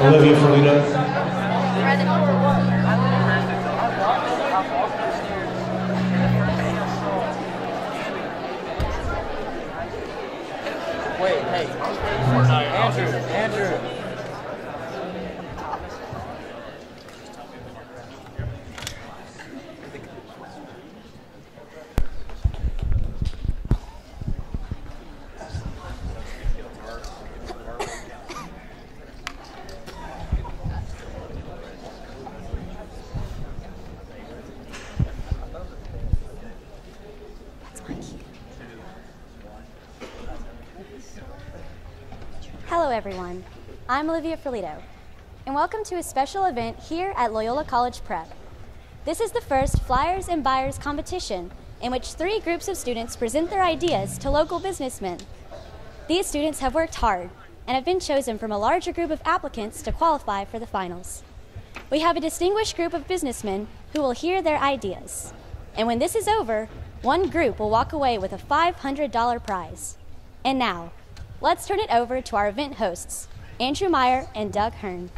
Olivia Ferlito. Wait, hey. Andrew. Hello everyone, I'm Olivia Ferlito, and welcome to a special event here at Loyola College Prep. This is the first Flyers and Buyers competition in which 3 groups of students present their ideas to local businessmen. These students have worked hard and have been chosen from a larger group of applicants to qualify for the finals. We have a distinguished group of businessmen who will hear their ideas, and when this is over, one group will walk away with a $500 prize. And now, let's turn it over to our event hosts, Andrew Meyer and Doug Hearn.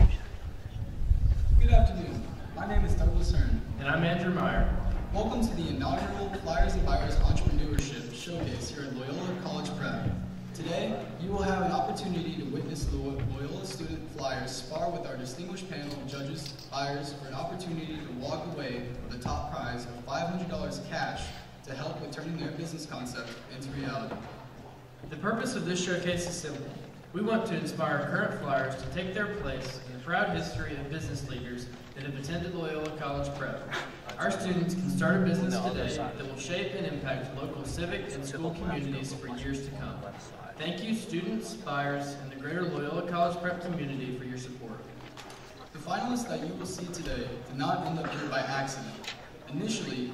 Good afternoon. My name is Douglas Hearn. And I'm Andrew Meyer. Welcome to the inaugural Flyers and Buyers Entrepreneurship Showcase here at Loyola College Prep. Today, you will have an opportunity to witness the Loyola student Flyers spar with our distinguished panel of judges, buyers, for an opportunity to walk away with a top prize of $500 cash to help with turning their business concept into reality. The purpose of this showcase is simple. We want to inspire current Flyers to take their place in the proud history of business leaders that have attended Loyola College Prep. Our students can start a business today that will shape and impact local civic and school communities for years to come. Thank you, students, buyers, and the greater Loyola College Prep community for your support. The finalists that you will see today did not end up here by accident. Initially,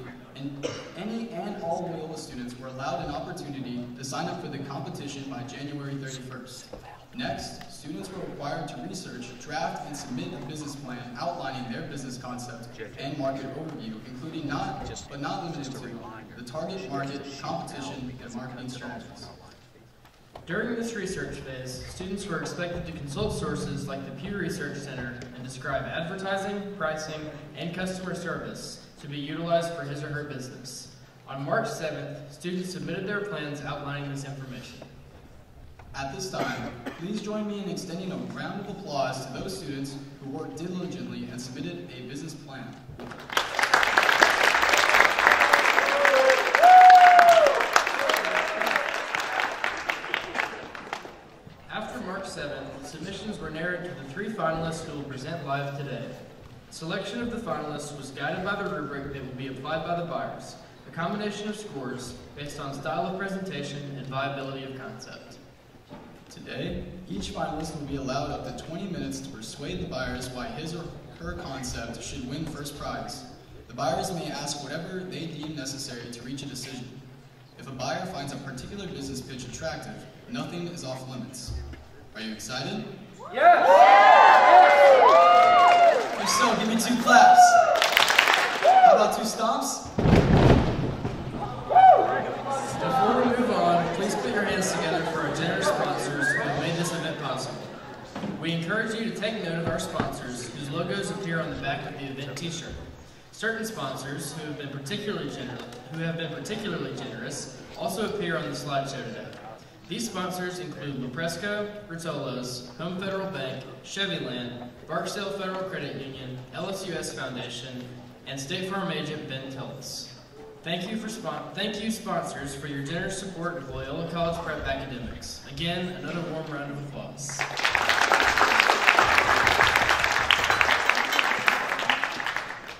any and all Loyola students were allowed an opportunity to sign up for the competition by January 31st. Next, students were required to research, draft, and submit a business plan outlining their business concept and market overview, including but not limited to the target market, competition, and marketing strategies. During this research phase, students were expected to consult sources like the Pew Research Center and describe advertising, pricing, and customer service to be utilized for his or her business. On March 7th, students submitted their plans outlining this information. At this time, please join me in extending a round of applause to those students who worked diligently and submitted a business plan. After March 7th, submissions were narrowed to the 3 finalists who will present live today. Selection of the finalists was guided by the rubric that will be applied by the buyers, a combination of scores based on style of presentation and viability of concept. Today, each finalist will be allowed up to 20 minutes to persuade the buyers why his or her concept should win first prize. The buyers may ask whatever they deem necessary to reach a decision. If a buyer finds a particular business pitch attractive, nothing is off limits. Are you excited? Yes! If so, give me 2 claps. How about 2 stomps? Before we move on, please put your hands together for our generous sponsors who have made this event possible. We encourage you to take note of our sponsors whose logos appear on the back of the event t-shirt. Certain sponsors who have been particularly generous also appear on the slideshow today. These sponsors include Lupresco, Bertolos, Home Federal Bank, Chevyland, Barksdale Federal Credit Union, LSUS Foundation, and State Farm agent Ben Tillis. Thank you sponsors for your generous support of Loyola College Prep academics. Again, another warm round of applause.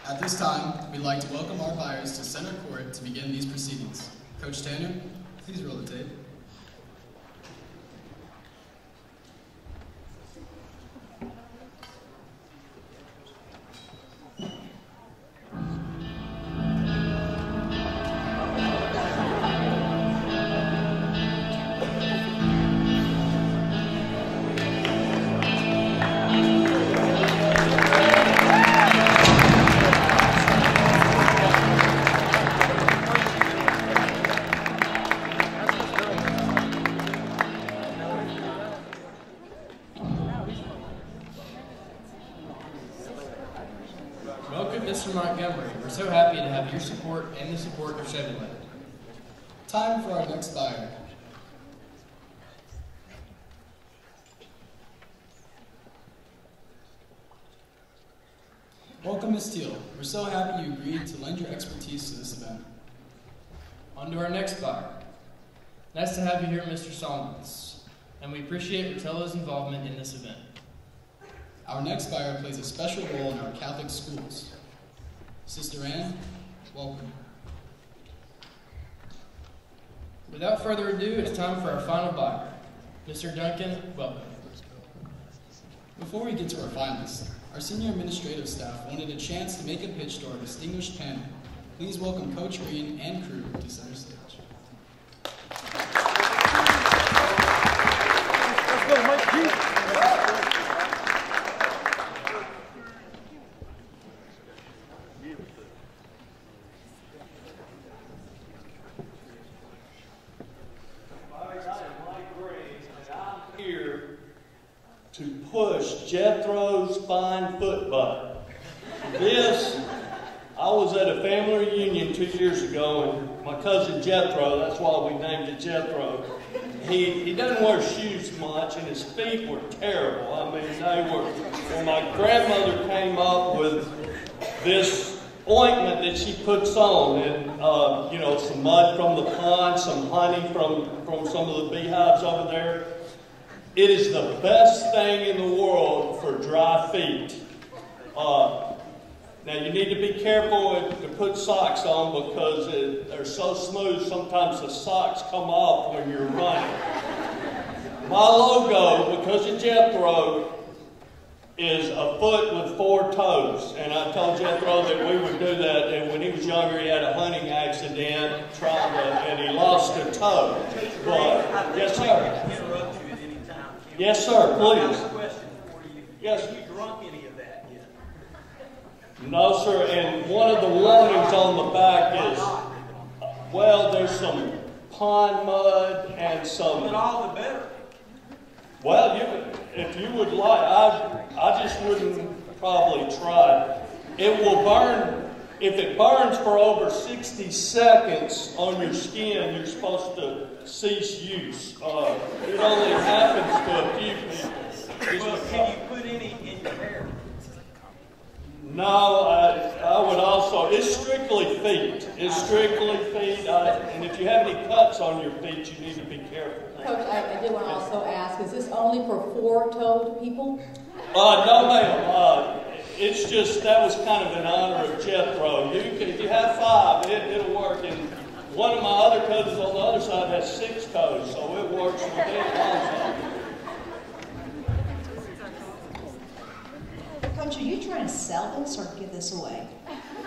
At this time, we'd like to welcome our buyers to center court to begin these proceedings. Coach Tanner, please roll the tape. Mr. Montgomery, we're so happy to have your support and the support of Chevrolet. Time for our next buyer. Welcome, Ms. Teal. We're so happy you agreed to lend your expertise to this event. On to our next buyer. Nice to have you here, Mr. Solomons, and we appreciate Rotello's involvement in this event. Our next buyer plays a special role in our Catholic schools. Sister Ann, welcome. Without further ado, it's time for our final buyer. Mr. Duncan, welcome. Before we get to our finalists, our senior administrative staff wanted a chance to make a pitch to our distinguished panel. Please welcome Coach Green and crew to center stage. Let's go, Mike G. To push Jethro's fine foot button. This, I was at a family reunion 2 years ago, and my cousin Jethro, that's why we named it Jethro, he doesn't wear shoes much, and his feet were terrible. I mean, they were, when my grandmother came up with this ointment that she puts on, and you know, some mud from the pond, some honey from some of the beehives over there. It is the best thing in the world for dry feet. Now you need to be careful to put socks on because they're so smooth, sometimes the socks come off when you're running. My logo, because of Jethro, is a foot with 4 toes. And I told Jethro that we would do that, and when he was younger he had a hunting accident and he lost a toe. But, yes sir. Yes, sir, please. I have a question for you. Yes. Have you drunk any of that yet? No, sir, and one of the warnings on the back is, well, there's some pond mud and some... But all the better. Well, if you would like, I just wouldn't probably try. It will burn. If it burns for over 60 seconds on your skin, you're supposed to cease use. It only happens to a few people. Well, can you put any in your hair? No, I would also, it's strictly feet. It's strictly feet. And if you have any cuts on your feet, you need to be careful. Coach, I did want to also ask, is this only for 4-toed people? No, ma'am. It's just, that was kind of in honor of Jethro. If you have 5, it'll work. And one of my other cousins on the other side has 6 toes, so it works for them also. Coach, are you trying to sell this or give this away?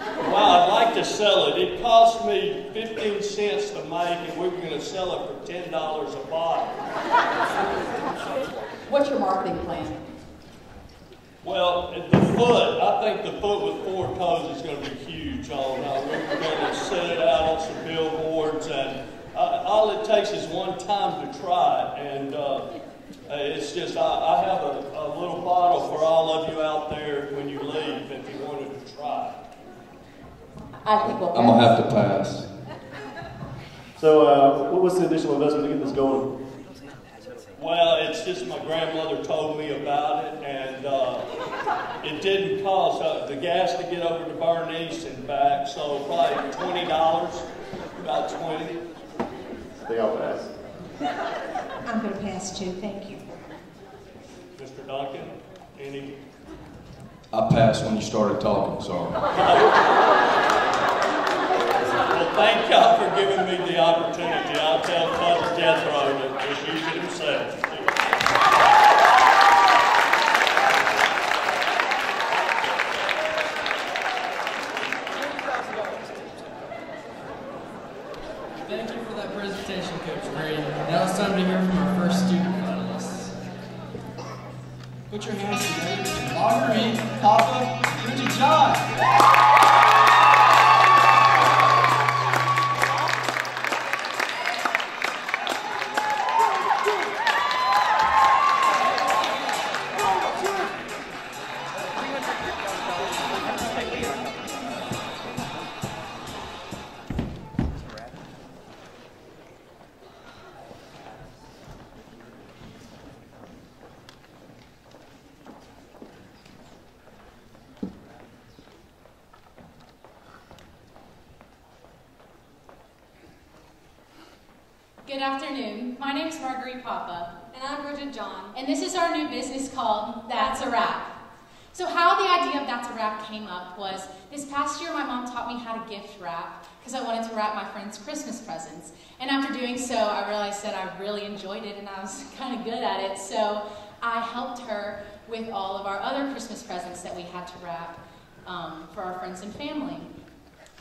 Well, I'd like to sell it. It cost me 15 cents to make, and we were going to sell it for $10 a bottle. What's your marketing plan? Well, the foot, I think the foot with 4 toes is going to be huge on. We're going to set it out on some billboards, and all it takes is one time to try it. And it's just, I have a little bottle for all of you out there when you leave if you wanted to try it. I think we'll pass. I'm going to have to pass. So what's the initial investment to get this going? Well, it's just my grandmother told me about it, and it didn't cost the gas to get over to Bernice and back, so probably $20, about 20. I think I'll pass. I'm going to pass too, thank you. Mr. Duncan, any? I passed when you started talking, sorry. Well, thank y'all for giving me the opportunity. I'll tell Cousin Jethro to just use it himself. Thank you for that presentation, Coach Green. Now it's time to hear from our first student finalists. Put your hands together for Marguerite, Papa, and Bridget John. Good afternoon. My name is Marguerite Papa. And I'm Bridget John. And this is our new business called That's a Wrap. So how the idea of That's a Wrap came up was this past year my mom taught me how to gift wrap because I wanted to wrap my friends' Christmas presents. And after doing so, I realized that I really enjoyed it and I was kind of good at it. So I helped her with all of our other Christmas presents that we had to wrap for our friends and family.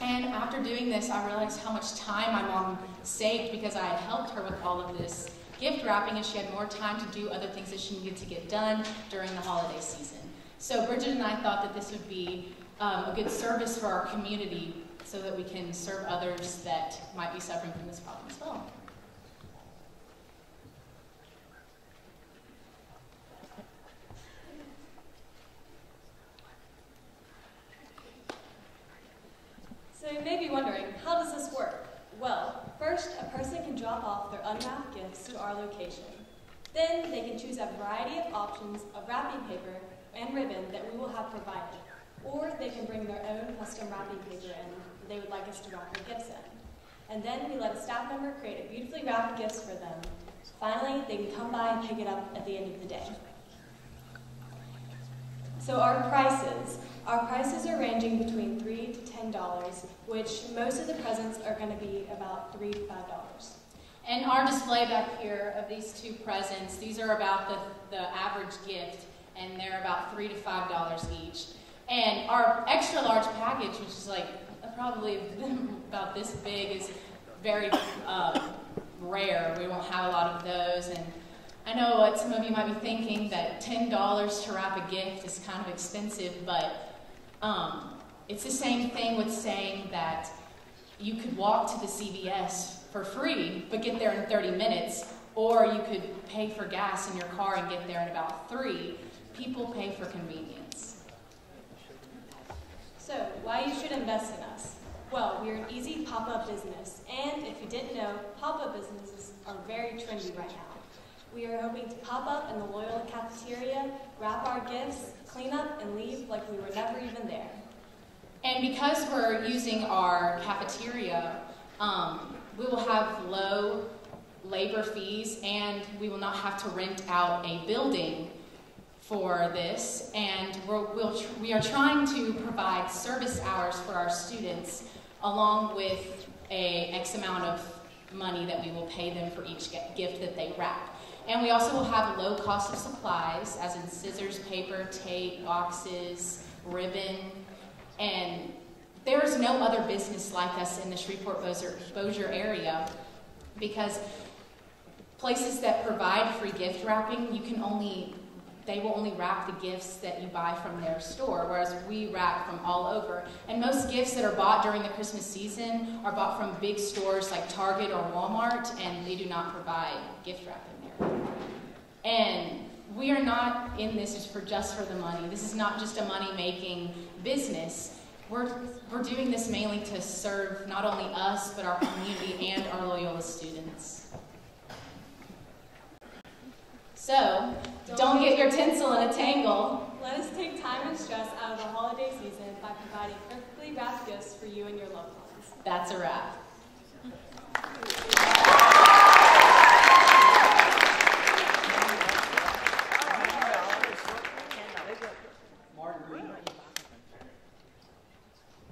And after doing this, I realized how much time my mom saved because I had helped her with all of this gift wrapping, and she had more time to do other things that she needed to get done during the holiday season. So Bridget and I thought that this would be a good service for our community so that we can serve others that might be suffering from this problem as well. So you may be wondering, how does this work? Well, first, a person can drop off their unwrapped gifts to our location. Then they can choose a variety of options of wrapping paper and ribbon that we will have provided. Or they can bring their own custom wrapping paper in that they would like us to wrap their gifts in. And then we let a staff member create a beautifully wrapped gifts for them. Finally, they can come by and pick it up at the end of the day. So our prices are ranging between $3 to $10, which most of the presents are going to be about $3 to $5. And our display back here of these two presents, these are about the average gift, and they're about $3 to $5 each. And our extra large package, which is like probably about this big, is very rare. We won't have a lot of those. And I know what some of you might be thinking, that $10 to wrap a gift is kind of expensive, but it's the same thing with saying that you could walk to the CVS for free, but get there in 30 minutes, or you could pay for gas in your car and get there in about 3. People pay for convenience. So, why you should invest in us? Well, we're an easy pop-up business, and if you didn't know, pop-up businesses are very trendy right now. We are hoping to pop up in the Loyola cafeteria, wrap our gifts, clean up, and leave like we were never even there. And because we're using our cafeteria, we will have low labor fees, and we will not have to rent out a building for this. And we are trying to provide service hours for our students, along with a X amount of money that we will pay them for each gift that they wrap. And we also will have a low cost of supplies, as in scissors, paper, tape, boxes, ribbon. And there is no other business like us in the Shreveport-Bossier area, because places that provide free gift wrapping, they will only wrap the gifts that you buy from their store, whereas we wrap from all over. And most gifts that are bought during the Christmas season are bought from big stores like Target or Walmart, and they do not provide gift wrapping there. And we are not in this just for the money. This is not just a money-making business. We're doing this mainly to serve not only us, but our community and our Loyola students. So, don't get your tinsel in a tangle. Let us take time and stress out of the holiday season by providing perfectly wrapped gifts for you and your loved ones. That's a wrap.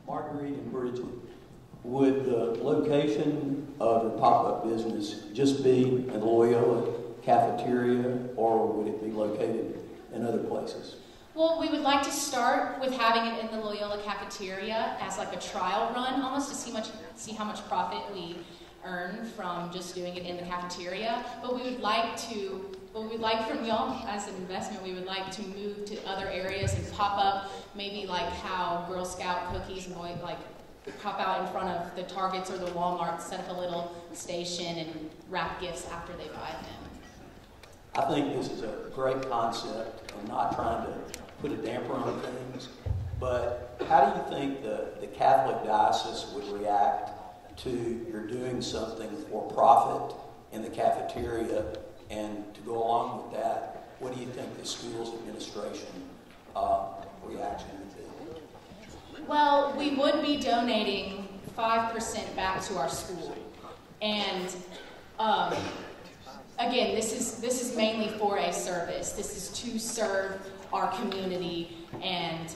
Marguerite and Bridget, would the location of the pop-up business just be in the Loyola cafeteria, or would it be located in other places? Well, we would like to start with having it in the Loyola cafeteria as like a trial run, almost to see how much profit we earn from just doing it in the cafeteria. But we would like from y'all as an investment, we would like to move to other areas and pop up, maybe like how Girl Scout cookies and like pop out in front of the Targets or the Walmarts, set up a little station and wrap gifts after they buy them. I think this is a great concept. I'm not trying to put a damper on things, but how do you think the Catholic diocese would react to you're doing something for profit in the cafeteria, and to go along with that, what do you think the school's administration reaction would be? Well, we would be donating 5% back to our school, and Again, this is mainly for a service. This is to serve our community and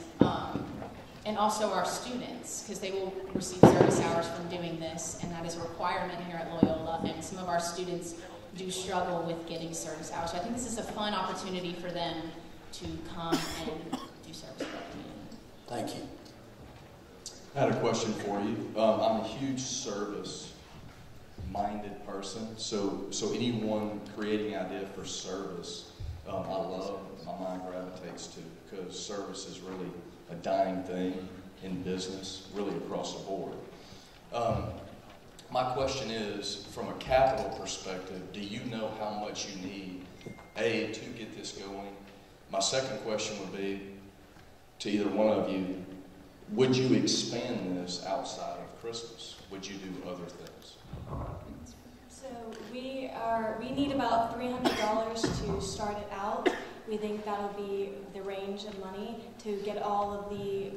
also our students, because they will receive service hours from doing this, and that is a requirement here at Loyola, and some of our students do struggle with getting service hours. So I think this is a fun opportunity for them to come and do service for our community. Thank you. I had a question for you. I'm a huge service-minded person, so anyone creating idea for service, I love, my mind gravitates to, because service is really a dying thing in business, really across the board. My question is, from a capital perspective, do you know how much you need, A, to get this going? My second question would be, to either one of you, would you expand this outside of Christmas? Would you do other things? So we need about $300 to start it out. We think that'll be the range of money to get all of the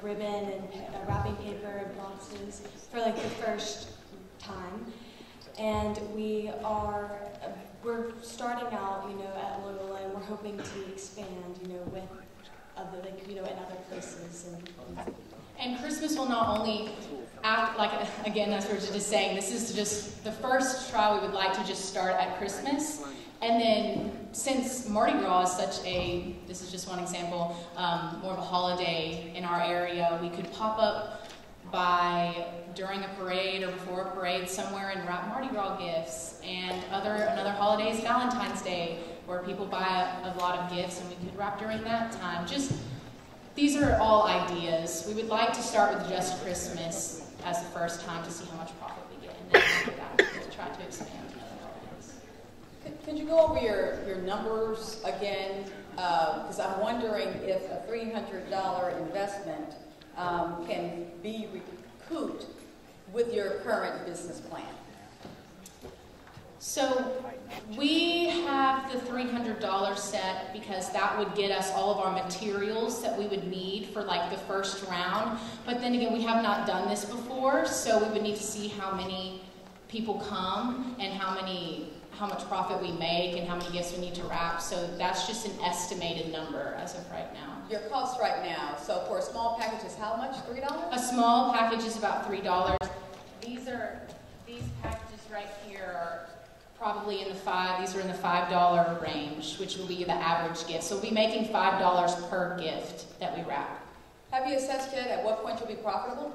ribbon and wrapping paper and boxes for the first time. And we're starting out, at Loyola, and we're hoping to expand, with other, in other places. And Christmas will not only act again, as we were just saying, this is just the first trial. We would like to just start at Christmas. And then, since Mardi Gras is this is just one example, more of a holiday in our area, we could pop up during a parade or before a parade somewhere and wrap Mardi Gras gifts. And another holiday is Valentine's Day, where people buy a lot of gifts, and we could wrap during that time. These are all ideas. We would like to start with just Christmas as the first time to see how much profit we get, and then after that, we'll try to expand. Could you go over your numbers again? Because I'm wondering if a $300 investment can be recouped with your current business plan. So we have the $300 set because that would get us all of our materials that we would need for the first round. But then again, we have not done this before, so we would need to see how many people come and how much profit we make and how many gifts we need to wrap. So that's just an estimated number as of right now. Your cost right now, so for a small package is how much, $3? A small package is about $3. These packages right here are probably these are in the $5 range, which will be the average gift. So we'll be making $5 per gift that we wrap. Have you assessed yet at what point you'll be profitable?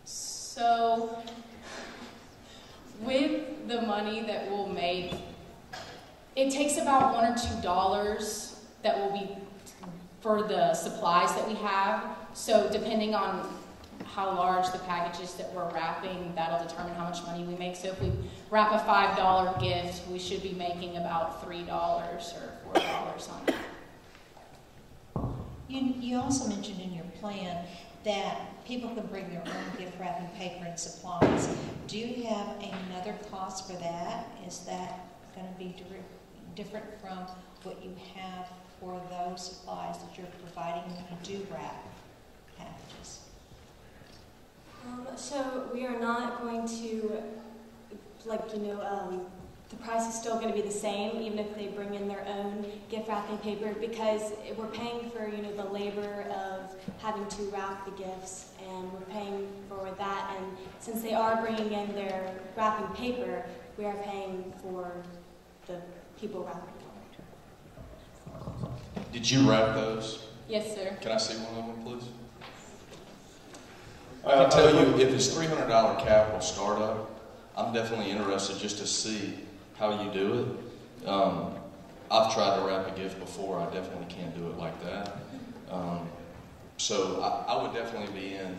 So, with the money that we'll make, it takes about $1 or $2 that will be for the supplies that we have. So, depending on how large the packages that we're wrapping, that'll determine how much money we make. So, if we wrap a $5 gift, we should be making about $3 or $4 on that. You also mentioned in your plan that people can bring their own gift wrapping paper and supplies. Do you have another cost for that? Is that going to be different from what you have for those supplies that you're providing when you do wrap packages? So we are not going to, the price is still going to be the same, even if they bring in their own gift wrapping paper, because we're paying for, the labor of having to wrap the gifts, and we're paying for that. And since they are bringing in their wrapping paper, we are paying for the people wrapping them. Did you wrap those? Yes, sir. Can I see one of them, please? I can tell you, if it's $300 capital startup, I'm definitely interested just to see how you do it. I've tried to wrap a gift before. I definitely can't do it like that. So I would definitely be in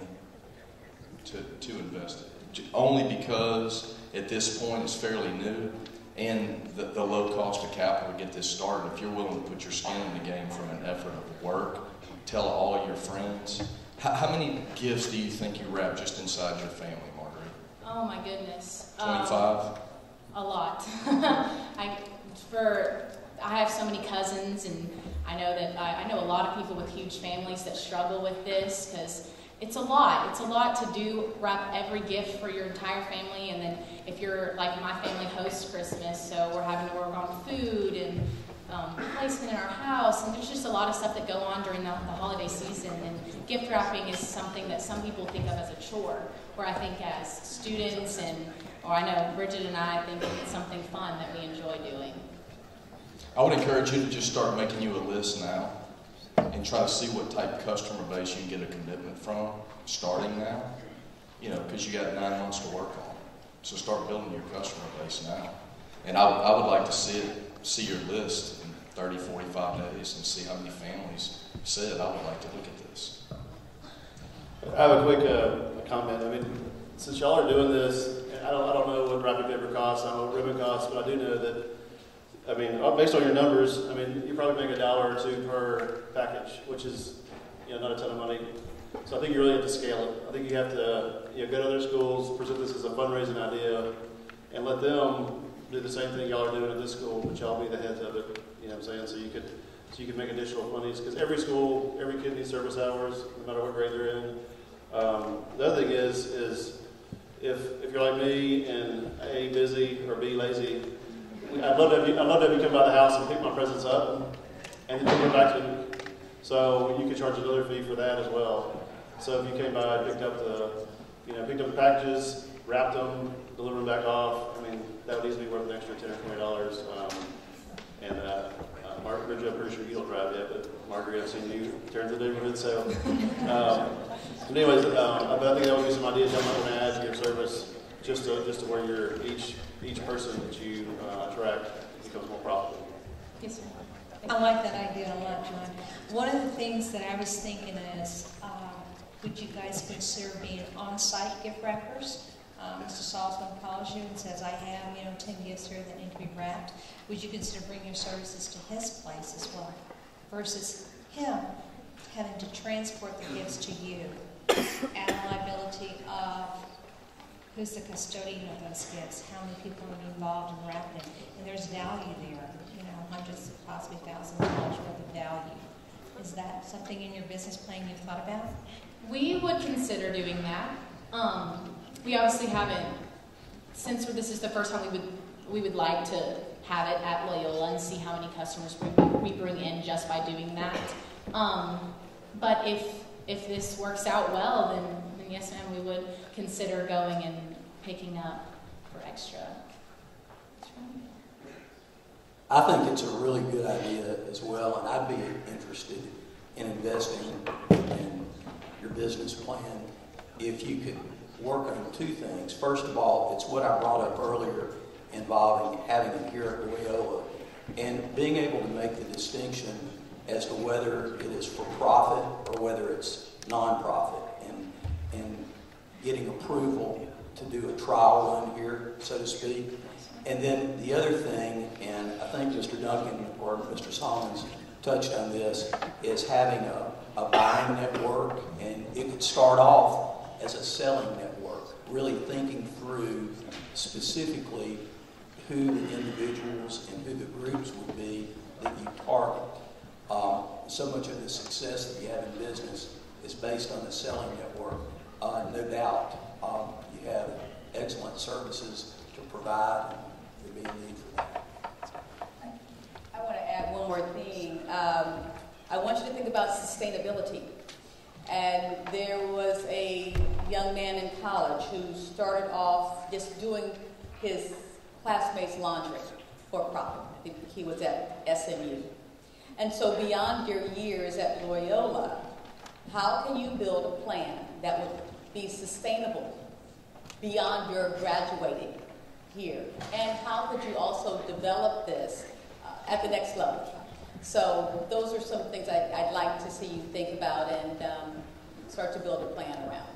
to invest it. Only because at this point it's fairly new, and the low cost of capital to get this started. If you're willing to put your skin in the game from an effort of work, tell all your friends. How many gifts do you think you wrap just inside your family, Marguerite? Oh my goodness. 25? A lot. I have so many cousins, and I know a lot of people with huge families that struggle with this, because it's a lot. It's a lot to do, wrap every gift for your entire family, and then if you're, like my family hosts Christmas, so we're having to work on food and placement in our house, and there's just a lot of stuff that go on during the holiday season, and gift wrapping is something that some people think of as a chore, where I think as students or I know Bridget and I think it's something fun that we enjoy doing. I would encourage you to just start making you a list now and try to see what type of customer base you can get a commitment from starting now, because you got 9 months to work on. So start building your customer base now. And I would like to see your list in 30, 45 days and see how many families said, I would like to look at this. I have a quick comment. I mean, since y'all are doing this, I don't know what wrapping paper costs, I don't know what ribbon costs, but I do know that, I mean, based on your numbers, I mean, you probably make $1 or $2 per package, which is, not a ton of money. So I think you really have to scale it. I think you have to, go to other schools, present this as a fundraising idea, and let them do the same thing y'all are doing at this school, but y'all be the heads of it. You know what I'm saying? So you could make additional monies, because every school, every kid needs service hours, no matter what grade they're in. The other thing is if you're like me and A, busy, or B, lazy, I'd love to have you come by the house and pick my presents up and then give them back to me. So you could charge another fee for that as well. So if you came by and picked up the packages, wrapped them, delivered them back off, I mean, that would easily be worth an extra $10 or $20. Margaret, I'm pretty sure you don't drive yet, but Margaret, I've seen you turn to the neighborhood, so. Anyways, but I think that would be some ideas y'all might want to add to your service, just to where each person that you attract becomes more profitable. Yes, sir. I like that idea a lot, John. One of the things that I was thinking is, would you guys consider being on-site gift wrappers? Mr. Salzman calls you and says, I have, 10 gifts here that need to be wrapped. Would you consider bringing your services to his place as well? Versus him having to transport the gifts to you. Add liability of who's the custodian of those gifts, how many people are involved in wrapping, and there's value there, hundreds, possibly thousands of dollars worth of value. Is that something in your business plan you've thought about? We would consider doing that. We obviously haven't, since this is the first time we would like to have it at Loyola and see how many customers we bring in just by doing that. But if this works out well, then yes, ma'am, we would consider going and picking up for extra. I think it's a really good idea as well, and I'd be interested in investing in your business plan if you could work on 2 things. First of all, it's what I brought up earlier involving having it here at Loyola and being able to make the distinction as to whether it is for profit or whether it's non-profit, and getting approval to do a trial run here, so to speak. And then the other thing, and I think Mr. Duncan or Mr. Solomons touched on this, is having a buying network, and it could start off as a selling network, really thinking through specifically who the individuals and who the groups would be that you target. So much of the success that you have in business is based on the selling network. No doubt you have excellent services to provide, and there'd be a need for that. I want to add one more thing. I want you to think about sustainability. And there was a young man in college who started off just doing his classmates' laundry for profit. I think he was at SMU. And so beyond your years at Loyola, how can you build a plan that would be sustainable beyond your graduating here? And how could you also develop this at the next level? So those are some things I'd like to see you think about and start to build a plan around.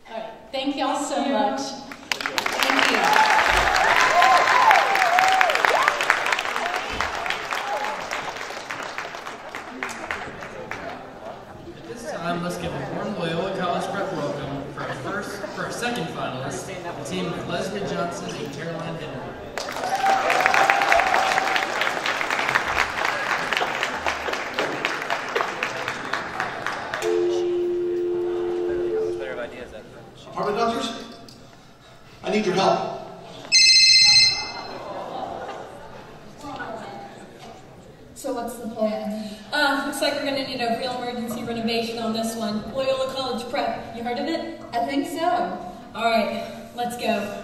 All right. Thank y'all so much. Thank you. At this time, let's give a warm Loyola College Prep welcome for our second finalist, the team of Leslie Johnson and Caroline Henry. So what's the plan? Looks like we're going to need a real emergency renovation on this one. Loyola College Prep. You heard of it? I think so. All right, let's go.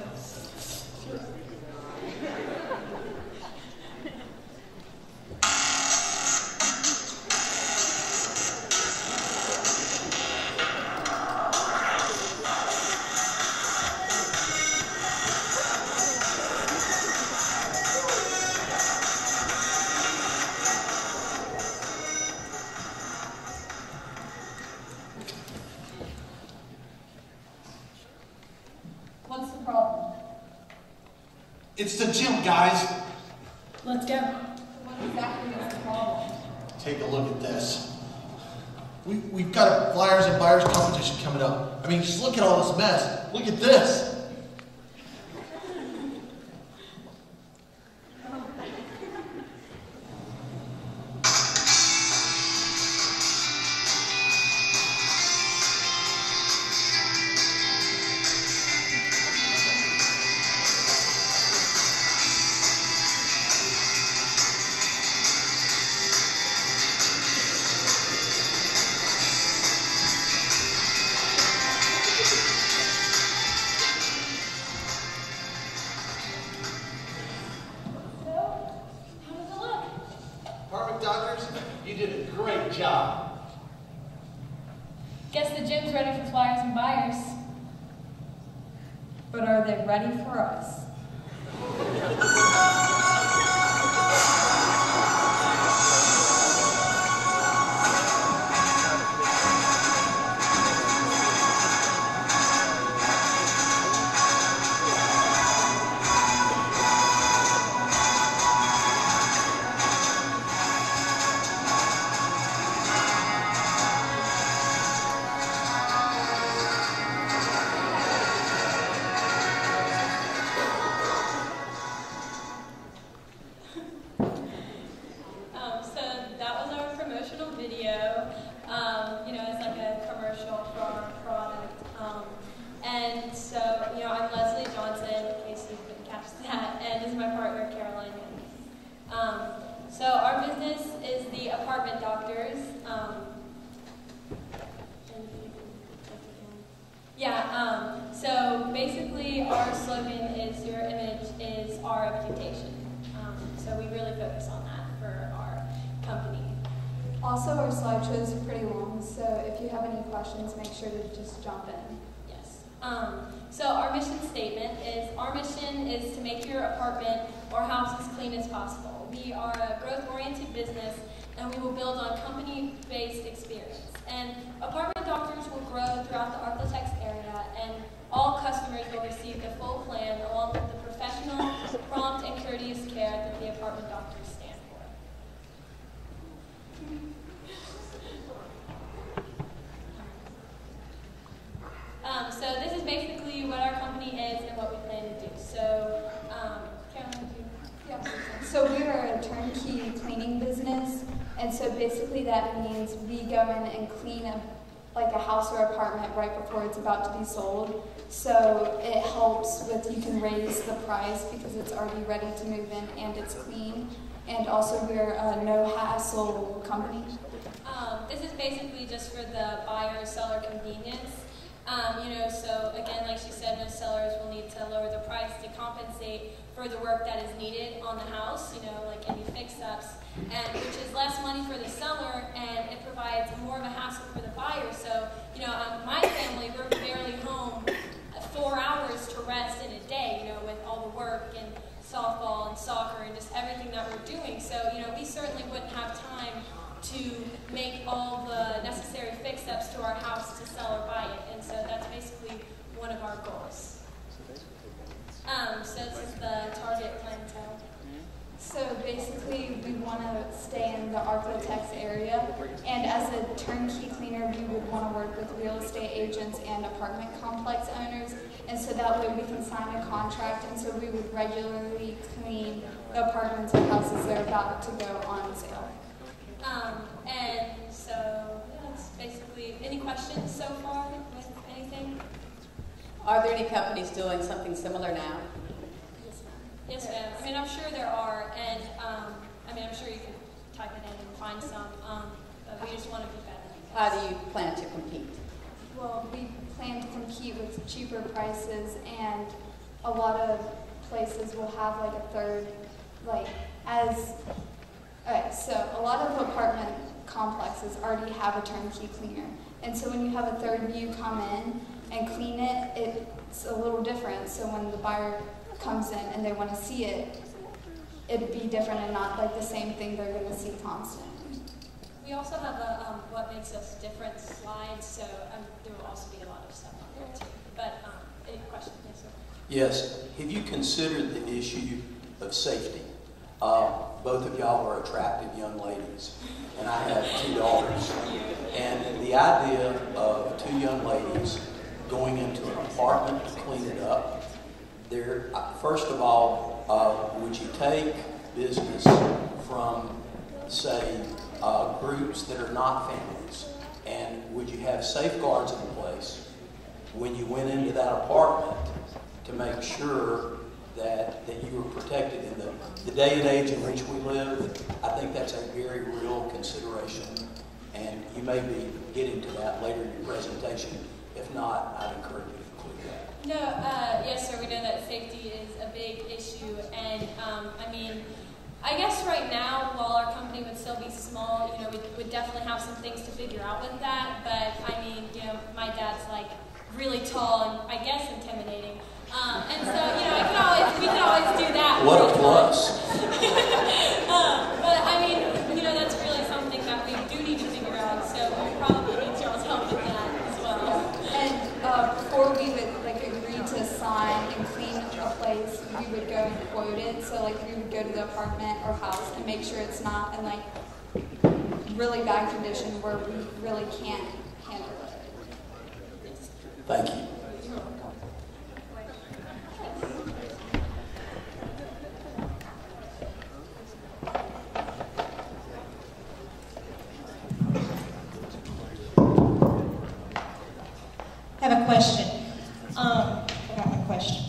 What's the problem? It's the gym, guys. Let's go. What exactly is the problem? Take a look at this. We've got a Flyers and Buyers competition coming up. I mean, just look at all this mess. Look at this. You did a great job. Guess the gym's ready for Flyers and Buyers. But are they ready for us? So that was our promotional video. It's like a commercial for our product. And so, I'm Leslie Johnson, in case you couldn't catch that, and this is my partner, Caroline. So our business is the Apartment Doctors. So basically our slogan is your image is our reputation. So we really focus on that for our company. Also, our slideshows are pretty long, so if you have any questions, make sure to just jump in. Yes. So our mission statement is, our mission is to make your apartment or house as clean as possible. We are a growth-oriented business, and we will build on company-based experience. And Apartment Doctors will grow throughout the Arklatex area, and all customers will receive the full plan along with the professional, prompt, and courteous care that the Apartment Doctors stand for. So this is basically what our company is and what we plan to do. So, Caroline, do you? Yeah. So we are a turnkey cleaning business, and so basically that means we go in and clean a house or apartment right before it's about to be sold. So it helps with, you can raise the price because it's already ready to move in and it's clean. And also we're a no-hassle company. This is basically just for the buyer-seller convenience. So again, like she said, most sellers will need to lower the price to compensate for the work that is needed on the house, like any fix-ups, and which is less money for the seller, and it provides more of a hassle for the buyer. So, my family, we're barely home 4 hours to rest in a day, with all the work and softball and soccer and just everything that we're doing. So, we certainly wouldn't have time to make all the necessary fix-ups to our house to sell or buy it. And so that's basically one of our goals. So this is the target clientele. So basically we want to stay in the Arklatex area, and as a turnkey cleaner we would want to work with real estate agents and apartment complex owners, and so that way we can sign a contract, and so we would regularly clean the apartments and houses that are about to go on sale. And so that's basically, any questions so far with anything? Are there any companies doing something similar now? Yes, ma'am. I'm sure there are, and I'm sure you could type it in and find some. But we just want to be better. How do you plan to compete? Well, we plan to compete with cheaper prices, and a lot of places will have like a third, so a lot of apartment complexes already have a turnkey cleaner. And so when you have a third of you come in and clean it, it's a little different. So when the buyer comes in and they want to see it, it'd be different and not like the same thing they're going to see constantly. We also have a what makes us different slide, so there will also be a lot of stuff on there too. But any questions? Yes, sir. Yes. Have you considered the issue of safety? Both of y'all are attractive young ladies, and I have 2 daughters. And the idea of 2 young ladies going into an apartment to clean it up, first of all, would you take business from, say, groups that are not families? And would you have safeguards in place when you went into that apartment to make sure that you were protected? In the day and age in which we live, I think that's a very real consideration, and you may be getting to that later in your presentation. If not, I'd encourage you to include that. No, yes, sir. We know that safety is a big issue, and I guess right now, while our company would still be small, we would definitely have some things to figure out with that. But my dad's like really tall and I guess intimidating, and so we could always do that. What a plus! But that's really something that we do need to figure out. So we probably need y'all's help with that as well. And before we would agree to sign and clean a place, we would go and quote it. So we would go to the apartment or house and make sure it's not in really bad condition where we really can't handle it. Thank you. I have a question. I got my question.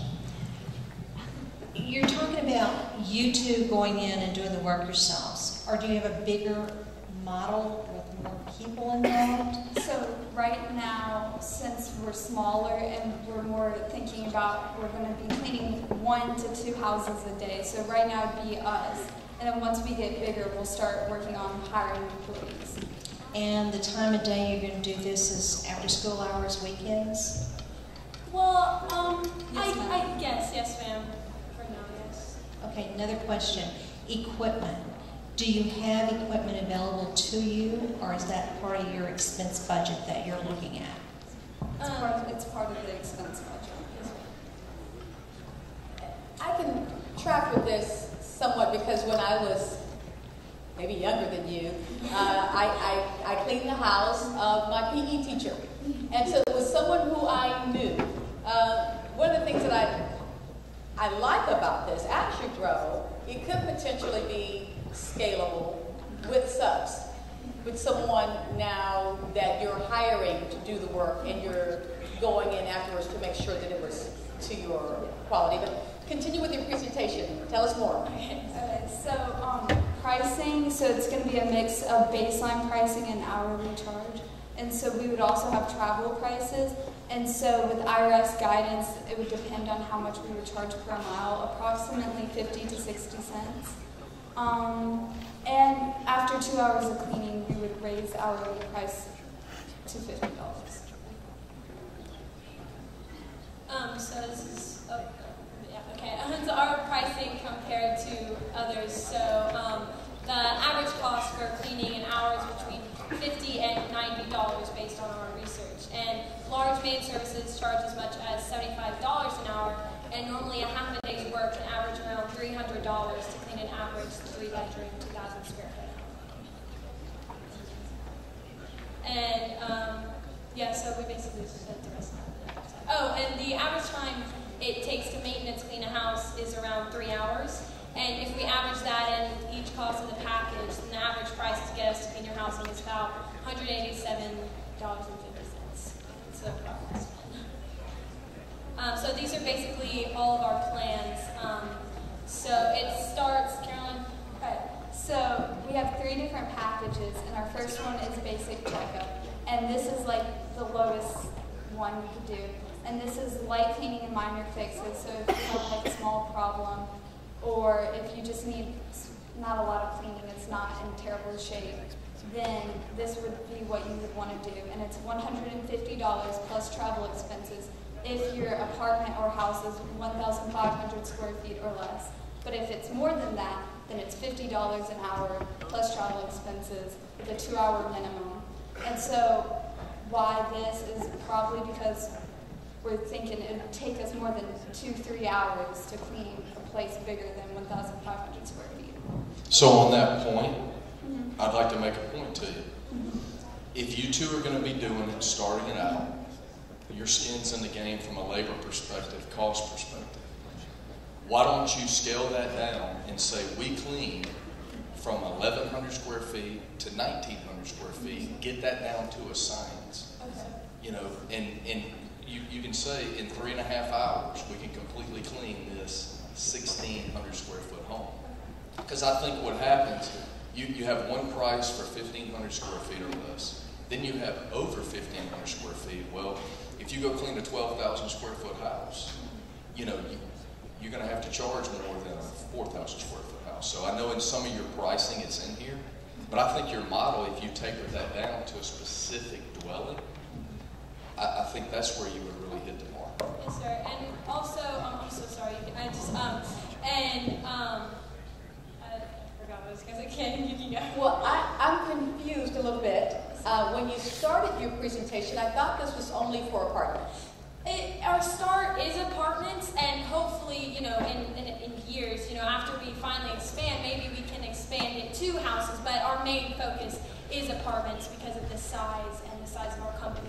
You're talking about you two going in and doing the work yourselves, or do you have a bigger model with more people involved? So right now, since we're smaller and we're more thinking about we're going to be cleaning 1 to 2 houses a day. So right now it'd be us. And then once we get bigger, we'll start working on hiring employees. And the time of day you're going to do this is after school hours, weekends? Well, yes, I guess, yes, ma'am. For now, yes. Okay, another question. Equipment. Do you have equipment available to you, or is that part of your expense budget that you're looking at? It's part of the expense budget. I can track with this somewhat because when I was maybe younger than you, I cleaned the house of my PE teacher. And so it was someone who I knew. One of the things that I like about this, as you grow, it could potentially be scalable with subs, with someone now that you're hiring to do the work and you're going in afterwards to make sure that it was to your quality. But continue with your presentation. Tell us more. Pricing, so it's going to be a mix of baseline pricing and hourly charge. And so we would also have travel prices. And so with IRS guidance, it would depend on how much we would charge per mile, approximately 50 to 60 cents. And after 2 hours of cleaning, we would raise our price to $50. So this is, okay. So our pricing compared to others. So the average cost for cleaning an hour is between $50 and $90 based on our research. And large maid services charge as much as $75 an hour, and normally a half a day's work can average around $300 to clean an average 3-bedroom, 2,000 square foot home. And so we basically just said the rest of it. Oh, and the average time it takes to maintenance clean a house is around 3 hours. And if we average that in each cost of the package, then the average price to get us to clean your house is about $187.50. So so these are basically all of our plans. So it starts, Carolyn? Okay, so we have 3 packages, and our first one is basic checkup. And this is like the lowest one you could do. And this is light cleaning and minor fixes, so if you have like a small problem, or if you just need not a lot of cleaning, it's not in terrible shape, then this would be what you would want to do. And it's $150 plus travel expenses if your apartment or house is 1,500 square feet or less. But if it's more than that, then it's $50 an hour plus travel expenses with a 2-hour minimum. And so why this is probably because we're thinking it would take us more than 2-3 hours to clean a place bigger than 1,500 square feet. So on that point, I'd like to make a point to you. If you two are going to be doing it, starting it out, your skin's in the game from a labor perspective, cost perspective. Why don't you scale that down and say we clean from 1,100 square feet to 1,900 square feet, get that down to a science. Okay. You know, and you can say in 3.5 hours we can completely clean this 1,600 square foot home. Because I think what happens, you have one price for 1,500 square feet or less. Then you have over 1,500 square feet. Well, if you go clean a 12,000 square foot house, you know, you're going to have to charge more than a 4,000 square foot house. So I know in some of your pricing it's in here, but I think your model, if you taper that down to a specific dwelling, I think that's where you would really hit the mark. Yes, sir. And also, I'm so sorry. I just I forgot what I was going to say. You can go. Well, I'm confused a little bit. When you started your presentation, I thought this was only for apartments. Our start is apartments, and hopefully, you know, in years, you know, after we finally expand, maybe we can expand it to houses, but our main focus is apartments because of the size of our company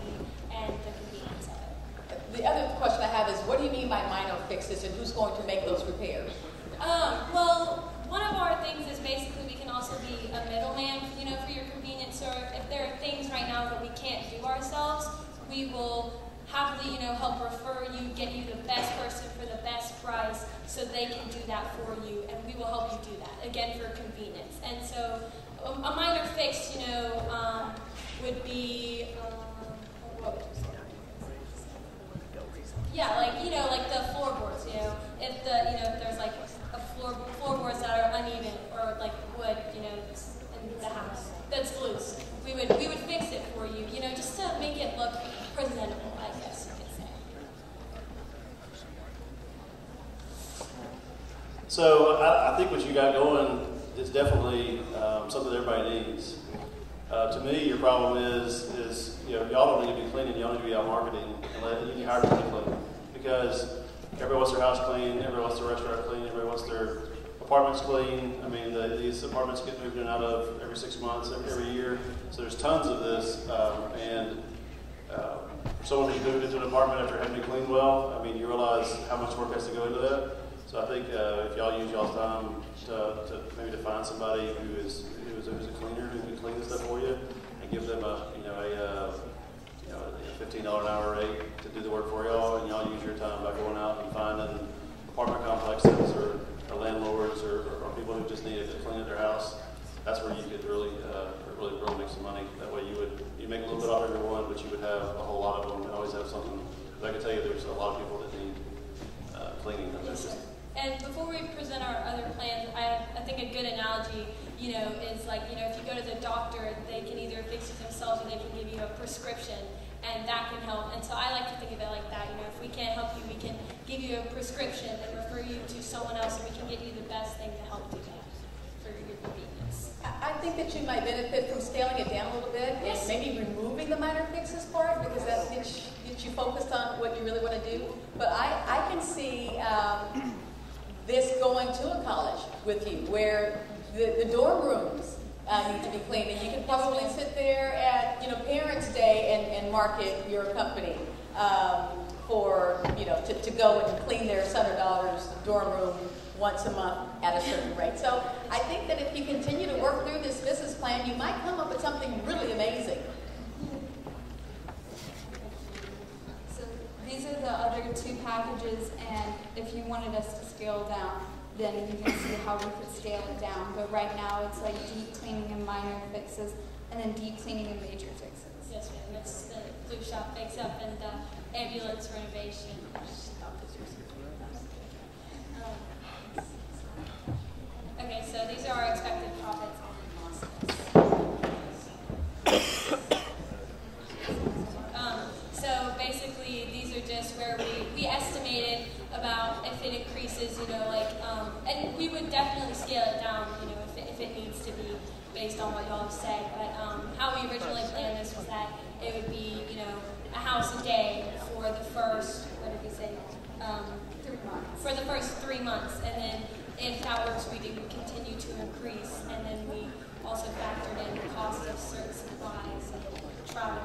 and the convenience of it. The other question I have is, what do you mean by minor fixes, and who's going to make those repairs? Well, one of our things is basically we can also be a middleman, you know, for your convenience. Or if there are things right now that we can't do ourselves, we will happily, you know, help refer you, get you the best person for the best price, so they can do that for you, and we will help you do that again for convenience. And so, a minor fix, you know, would be what would you say? Yeah, like, you know, like the floorboards, you know, if there's like a floorboards that are uneven, or like wood, you know, in the house that's loose, we would fix it for you, you know, just to make it look presentable, I guess you could say. So I think what you got going is definitely something that everybody needs. To me, your problem is you know, y'all don't need to be cleaning, y'all need to be out marketing and letting you hire people to clean. Because everybody wants their house clean, everybody wants their restaurant clean, everybody wants their apartments clean. I mean, these apartments get moved in and out of every 6 months, every year. So there's tons of this, and for someone who's moved into an apartment after having to clean well, I mean, you realize how much work has to go into that. So I think if y'all use y'all's time to maybe to find somebody who's a cleaner who can clean this stuff for you, and give them a $15 an hour rate to do the work for y'all, and y'all use your time by going out and finding apartment complexes or landlords or people who just need it to clean at their house. That's where you could really make some money. That way you make a little bit off every one, but you would have a whole lot of them and always have something. Because I can tell you there's a lot of people that need cleaning. And before we present our other plans, I think a good analogy, you know, is like, you know, if you go to the doctor, they can either fix it themselves or they can give you a prescription, and that can help. And so I like to think of it like that. You know, if we can't help you, we can give you a prescription and refer you to someone else, and we can get you the best thing to help do that for your convenience. I think that you might benefit from scaling it down a little bit, and maybe removing the minor fixes part, because that gets you focused on what you really want to do. But I can see this going to a college with you, where the dorm rooms need to be cleaned, and you can probably sit there at, you know, Parents' Day and market your company for, you know, to go and clean their son or daughter's dorm room once a month at a certain rate. So I think that if you continue to work through this business plan, you might come up with something really amazing. So these are the other two packages, and if you wanted us to scale down, then you can see how we could scale it down. But right now it's like deep cleaning and minor fixes, and then deep cleaning and major fixes. Yes, ma'am. It's the glue shop fix up and the ambulance renovation. Okay, so these are our expected profits and losses. So basically, these are just where we estimated about if it increases, and we would definitely scale it down, if it needs to be based on what y'all have said. But how we originally planned this was that it would be, a house a day for the first, what did we say? 3 months. For the first 3 months, and then if that works, we do continue to increase, and then we also factored in the cost of certain supplies and travel.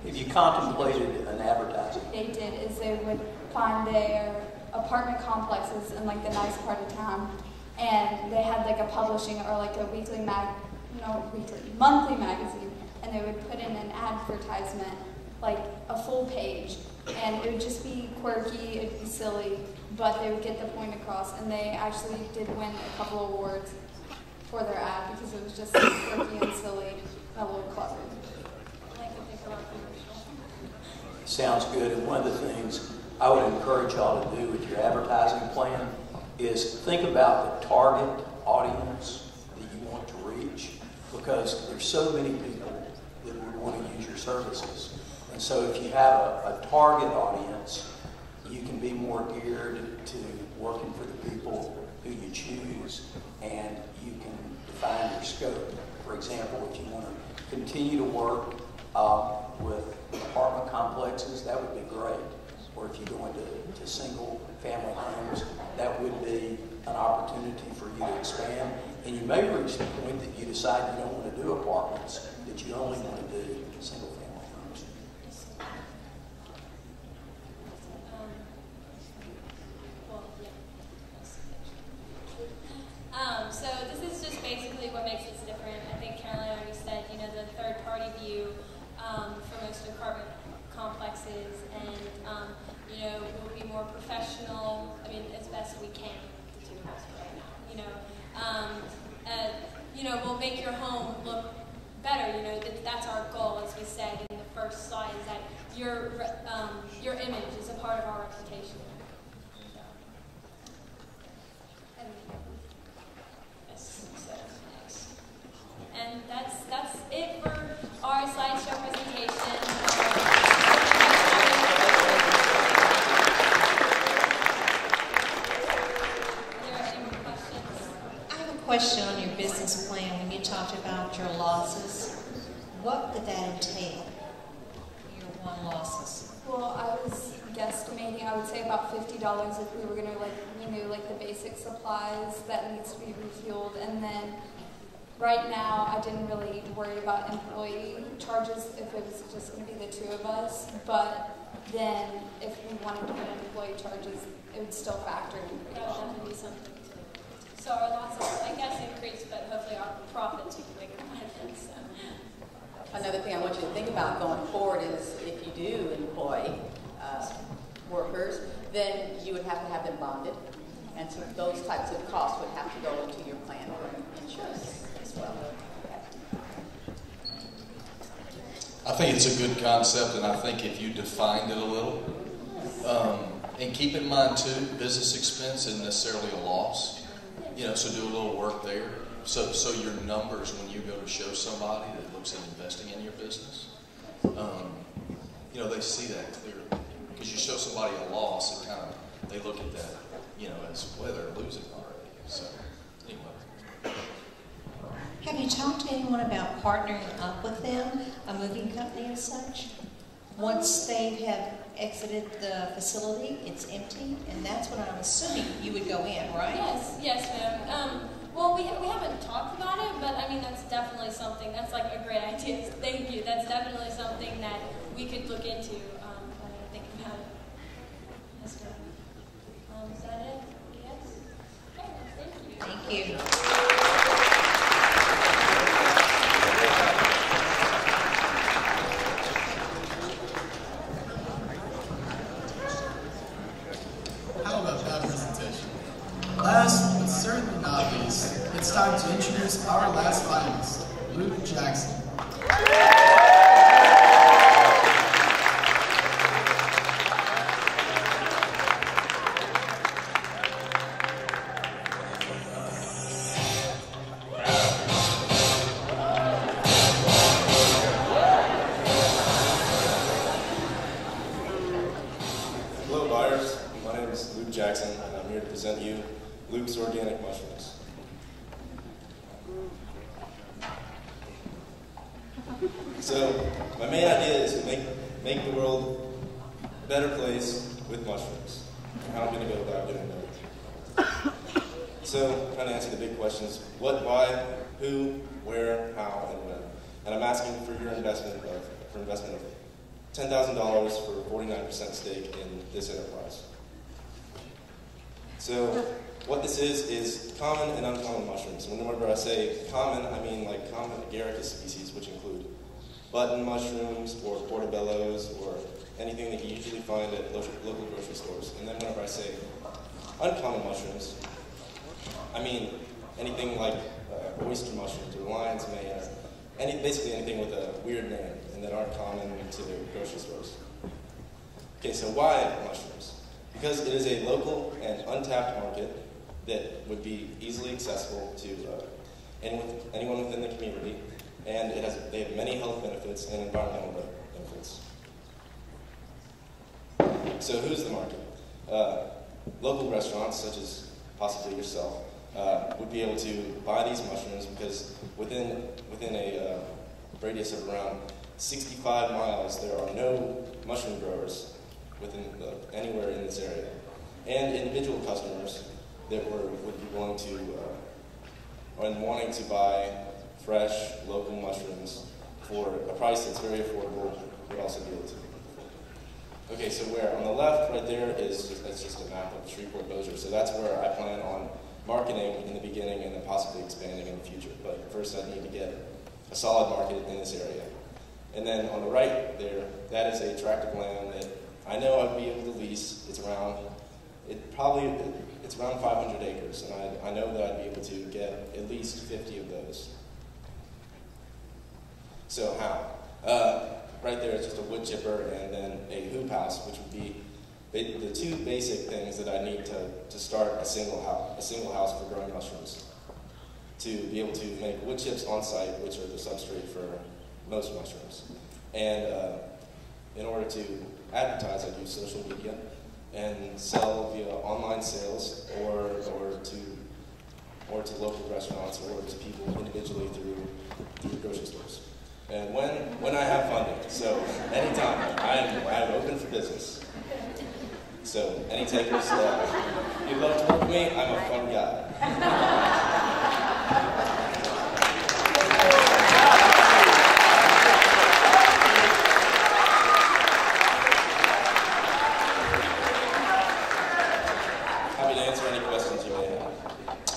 Have you contemplated an advertising? They did is they would find their apartment complexes in like the nice part of town, and they had like a publishing or like a monthly magazine, and they would put in an advertisement, like a full page, and it would just be quirky, it'd be silly, but they would get the point across, and they actually did win a couple awards for their ad because it was just quirky and silly and a little clever. Sounds good. And one of the things I would encourage y'all to do with your advertising plan is think about the target audience that you want to reach, because there's so many people that would want to use your services. And so if you have a target audience, you can be more geared to working for the people who you choose, and you can define your scope. For example, if you want to continue to work with apartment complexes, that would be great. Or if you go into single family homes, that would be an opportunity for you to expand. And you may reach the point that you decide you don't want to do apartments, that you only want to do single family homes. So this is just basically what makes this different. I think Caroline already said, the third-party view for most apartment complexes, and we'll be more professional. I mean, as best we can to do this right now. We'll make your home look better. That's our goal, as we said in the first slide, is that your image is a part of our reputation. And that's it for our slideshow presentation. Are there any more questions? I have a question on your business plan. When you talked about your losses, what would that entail? Year one losses. Well, I was guesstimating, I would say about $50 if we were going to renew the basic supplies that needs to be refueled, and then right now, I didn't really worry about employee charges if it was just going to be the two of us, but then if we wanted to put in employee charges, it would still factor in. That would definitely be something too. So our losses, I guess, increase, but hopefully our profits will be bigger by then. So. Another thing I want you to think about going forward is if you do employ workers, then you would have to have them bonded, and so those types of costs would have to go into your plan for insurance. Well. I think it's a good concept, and I think if you defined it a little, and keep in mind too, business expense isn't necessarily a loss, so do a little work there. So your numbers, when you go to show somebody that looks at investing in your business, they see that clearly. Because you show somebody a loss, they look at that, as well, they're losing already. So anyway. Have you talked to anyone about partnering up with them, a moving company and such? Once they have exited the facility, it's empty, and that's what I'm assuming you would go in, right? Yes, ma'am. Well, we haven't talked about it, but I mean, that's definitely something, that's like a great idea. Thank you. That's definitely something that we could look into when I think about it. Yes, ma'am. Is that it? Yes? Okay, thank you. Thank you. to introduce our last finalist, Luke Jackson. Hello buyers, my name is Luke Jackson and I'm here to present you Luke's Organic Mushrooms. So, my main idea is to make the world a better place with mushrooms. How am I going to go about doing that? So, trying to answer the big questions: what, why, who, where, how, and when. And I'm asking for your investment of $10,000 for a 49% stake in this enterprise. So, what this is common and uncommon mushrooms. Whenever I say common, I mean like common agaricus species, which include button mushrooms or portobellos or anything that you usually find at local grocery stores. And then whenever I say uncommon mushrooms, I mean anything like oyster mushrooms or lion's mane, or basically anything with a weird name and that aren't common to grocery stores. Okay, so why mushrooms? Because it is a local and untapped market that would be easily accessible to anyone within the community, and they have many health benefits and environmental benefits. So who's the market? Local restaurants, such as possibly yourself, would be able to buy these mushrooms because within a radius of around 65 miles, there are no mushroom growers anywhere in this area. And individual customers that would be willing to and wanting to buy fresh, local mushrooms for a price that's very affordable would also be able to. Okay, so where? On the left, right there, that's just a map of Shreveport Bossier. So that's where I plan on marketing in the beginning and then possibly expanding in the future. But first I need to get a solid market in this area. And then on the right there, that is a tract of land that I know I'd be able to lease. It's around 500 acres, and I know that I'd be able to get at least 50 of those. So how? Right there is just a wood chipper and then a hoop house, which would be the two basic things that I need to start a single house for growing mushrooms. To be able to make wood chips on site, which are the substrate for most mushrooms. And in order to advertise, I use social media and sell via online sales or to local restaurants or to people individually through grocery stores. And when I have funding, so anytime, I'm open for business. So any takers, you'd love to work with me, I'm a fun guy.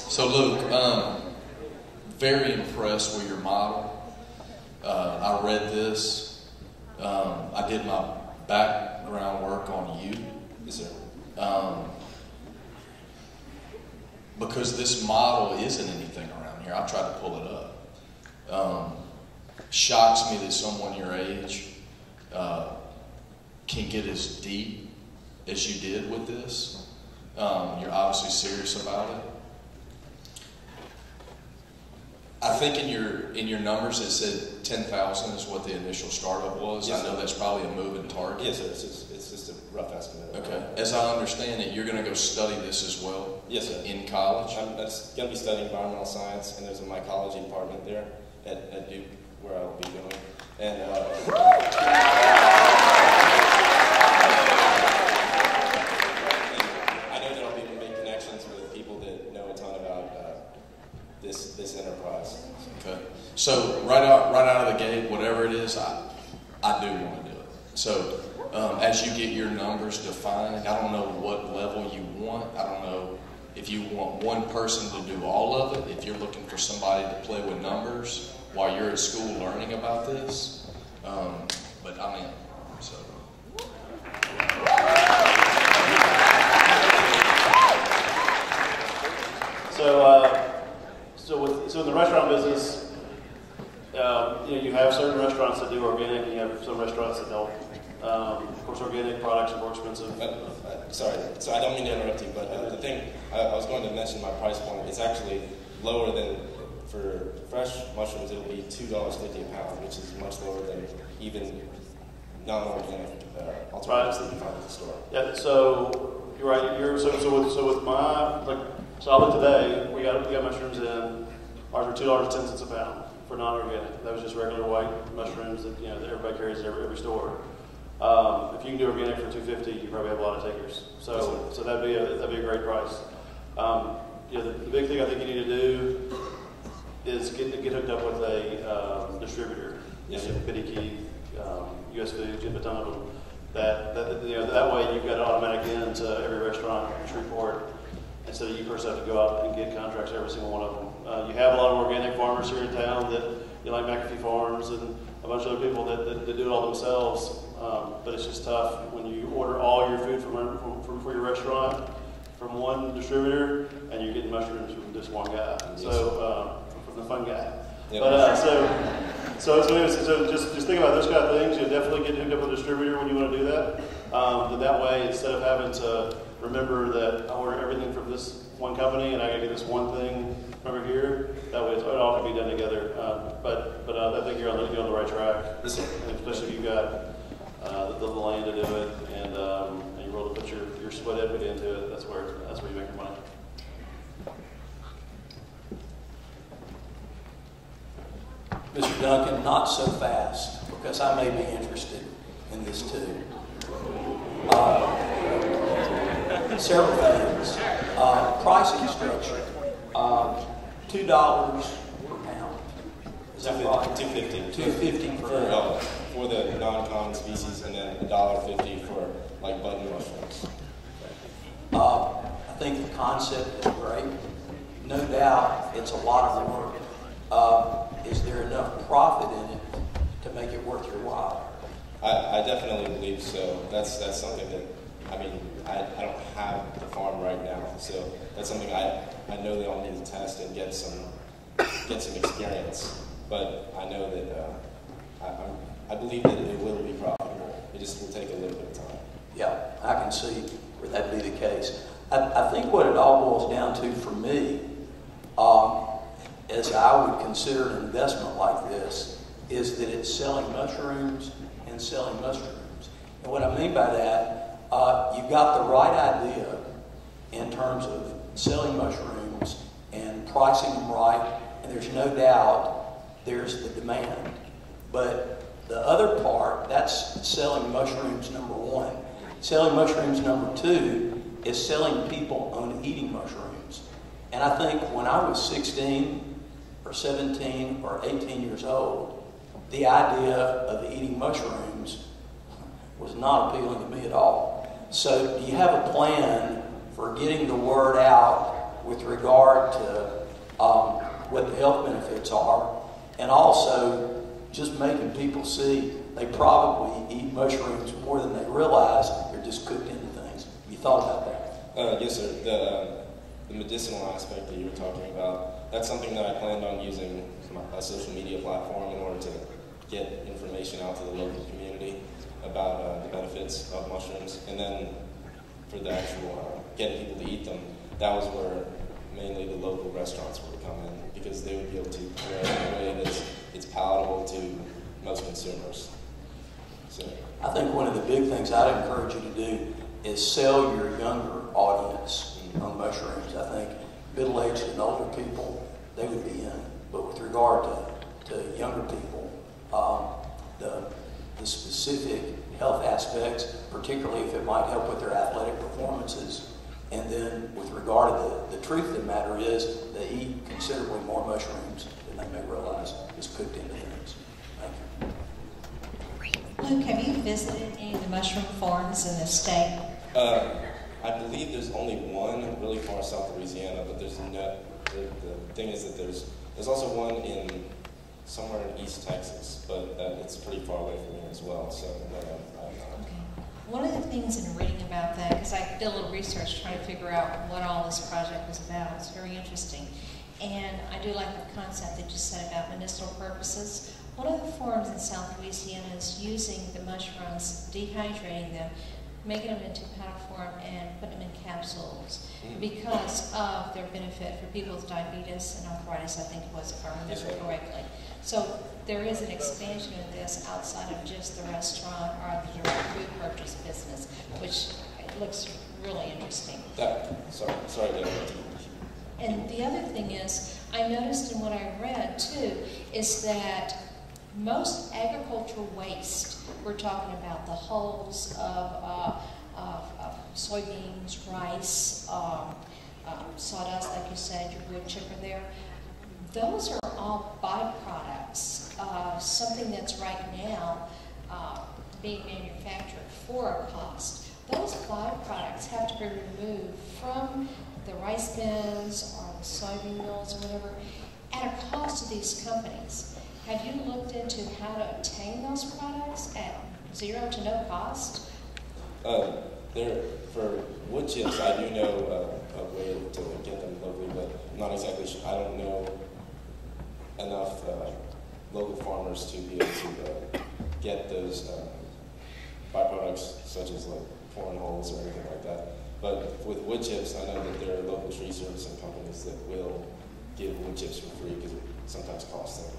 So Luke, very impressed with your model. I read this. I did my background work on you. Yes, sir. Because this model isn't anything around here. I tried to pull it up. Shocks me that someone your age can get as deep as you did with this. You're obviously serious about it. I think in your numbers it said 10,000 is what the initial startup was. Yes, I know that's probably a moving target. Yes, sir. It's just a rough estimate. Okay. As I understand it, you're going to go study this as well. Yes, sir. In college. I'm going to be studying environmental science, and there's a mycology department there at Duke where I'll be going. And I know that I'll be able to make connections with people that know a ton about this enterprise. Okay. So right out of the gate, whatever it is, I do want to do it. So as you get your numbers defined, I don't know what level you want. I don't know if you want one person to do all of it, if you're looking for somebody to play with numbers while you're at school learning about this. But I'm in. So some restaurants that don't. Of course, organic products are more expensive. Sorry, so I don't mean to interrupt you, but the thing, I was going to mention my price point. It's actually lower than, for fresh mushrooms, it'll be $2.50 a pound, which is much lower than even non-organic alternatives that you find at the store. Yeah, so you're right. So with my, so I looked today, we got mushrooms in, ours are $2.10 a pound for non-organic. That was just regular white mushrooms that, that everybody carries at every store. If you can do organic for $2.50, you probably have a lot of takers. So that'd be a great price. The big thing I think you need to do is get hooked up with a distributor. Yes, Biddy Keith, US Foods, get a ton of them. That way you've got an automatic in to every restaurant in Shreveport, instead of you first have to go out and get contracts every single one of them. You have a lot of organic farmers here in town that, like McAfee Farms and a bunch of other people that do it all themselves. But it's just tough when you order all your food for your restaurant from one distributor and you're getting mushrooms from just one guy. So from the fun guy. Yep. But so just think about those kind of things. You'll definitely get hooked up with a distributor when you want to do that. But that way, instead of having to remember that I order everything from this one company and I gotta get this one thing over here, that way it all can be done together. But I think you're on the right track, and especially if you've got the land to do it, and you're able to put your sweat equity into it. That's where you make your money. Mr. Duncan, not so fast, because I may be interested in this too. Several things. Pricing structure. $2 per pound. Is that right? $2.50. $2.50 for the non-common species, and then $1.50 for like button mushrooms. I think the concept is great. No doubt, it's a lot of work. Is there enough profit in it to make it worth your while? I definitely believe so. That's something that, I don't have the farm right now, so that's something I know that I'll need to test and get some experience. But I know that I believe that it will be profitable. It just will take a little bit of time. Yeah, I can see where that be the case. I think what it all boils down to for me, as I would consider an investment like this, is that it's selling mushrooms and selling mushrooms. And what I mean by that, you've got the right idea in terms of selling mushrooms and pricing them right, and there's no doubt there's the demand. But the other part, that's selling mushrooms, number one. Selling mushrooms, number two, is selling people on eating mushrooms. And I think when I was 16 or 17 or 18 years old, the idea of eating mushrooms was not appealing to me at all. So do you have a plan for getting the word out with regard to what the health benefits are, and also just making people see they probably eat mushrooms more than they realize? They're just cooked into things. Have you thought about that? Yes, sir. The medicinal aspect that you were talking about, that's something that I planned on using a social media platform in order to get information out to the local community about the benefits of mushrooms. And then for the actual getting people to eat them, that was where mainly the local restaurants were to come in, because they would be able to prepare it in a way that it's palatable to most consumers. So I think one of the big things I'd encourage you to do is sell your younger audience on mushrooms. I think middle-aged and older people, they would be in. But with regard to younger people, the specific health aspects, particularly if it might help with their athletic performances, and then with regard to the truth of the matter is they eat considerably more mushrooms than they may realize, just cooked into things. Thank you. Luke, have you visited any of the mushroom farms in the state? I believe there's only one really far south of Louisiana, but there's no. The thing is that there's also one in somewhere in East Texas, but it's pretty far away from here as well. So One of the things in reading about that, because I did a little research trying to figure out what all this project was about, it's very interesting. And I do like the concept that you said about medicinal purposes. One of the farms in South Louisiana is using the mushrooms, dehydrating them, making them into powder form, and putting them in capsules because of their benefit for people with diabetes and arthritis, I think it was, if I remember correctly. So there is an expansion of this outside of just the restaurant or the direct food purchase business, which looks really interesting. Sorry, Dale. And the other thing is, I noticed in what I read too, is that most agricultural waste, we're talking about the hulls of soybeans, rice, sawdust, like you said, your wood chipper there, those are all byproducts, something that's right now being manufactured for a cost. Those byproducts have to be removed from the rice bins or the soybean mills or whatever at a cost to these companies. Have you looked into how to obtain those products at zero to no cost? For wood chips, I do know a way to get them locally, but I'm not exactly sure. I don't know enough local farmers to be able to get those byproducts, such as like corn hulls or anything like that. But with wood chips, I know that there are local tree servicing companies that will give wood chips for free because it sometimes costs them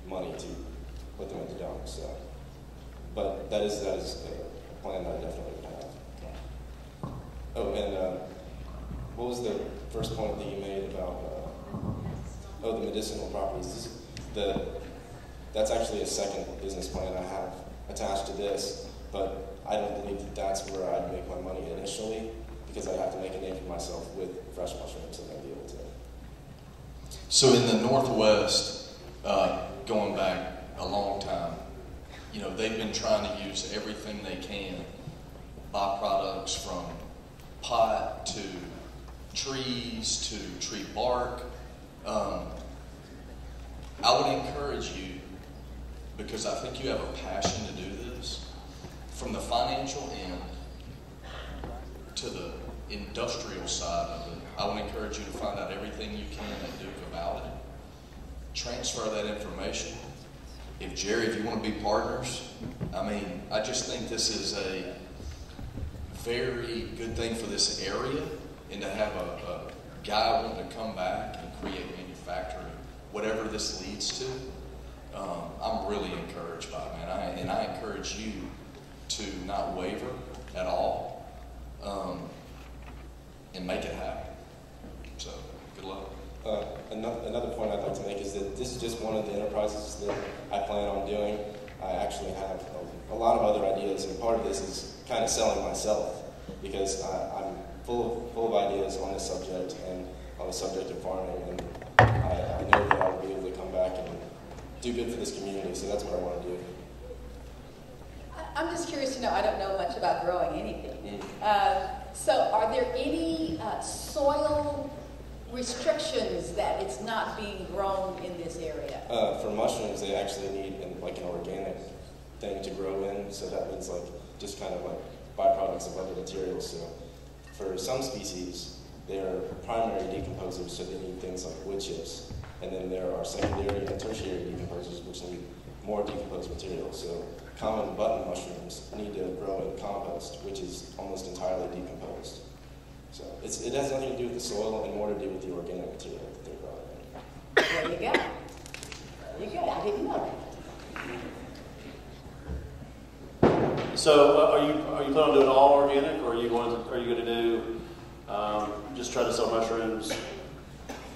money to put them in the dump. So, but that is a plan that I definitely would have. Oh, and what was the first point that you made about the medicinal properties? That's actually a second business plan I have attached to this, but I don't believe that that's where I'd make my money initially, because I'd have to make a name for myself with fresh mushrooms and I'd be able to. So in the Northwest, going back a long time, they've been trying to use everything they can, byproducts from pot to trees to tree bark. I would encourage you, because I think you have a passion to do this, from the financial end to the industrial side of it, I would encourage you to find out everything you can at Duke about it. Transfer that information. If you want to be partners, I just think this is a very good thing for this area, and to have a guy wanting to come back and create manufacturing, whatever this leads to, I'm really encouraged by it, man. And I encourage you to not waver at all, and make it happen. So, good luck. Another point I'd like to make is that this is just one of the enterprises that I plan on doing. I actually have a lot of other ideas, and part of this is kind of selling myself, because I'm full of ideas on this subject and on the subject of farming, and I know that I'll be able to come back and do good for this community, so that's what I want to do. I'm just curious to know, I don't know much about growing anything. So are there any soil restrictions that it's not being grown in this area? For mushrooms, they actually need an organic thing to grow in, so that means just kind of byproducts of other materials. So for some species, they're primary decomposers, so they need things like wood chips. And then there are secondary and tertiary decomposers, which need more decomposed materials. So common button mushrooms need to grow in compost, which is almost entirely decomposed. So it has nothing to do with the soil and more to do with the organic material that they're growing in. There you go. There you go. I didn't know that. So are you planning on doing all organic, or are you going to do just try to sell mushrooms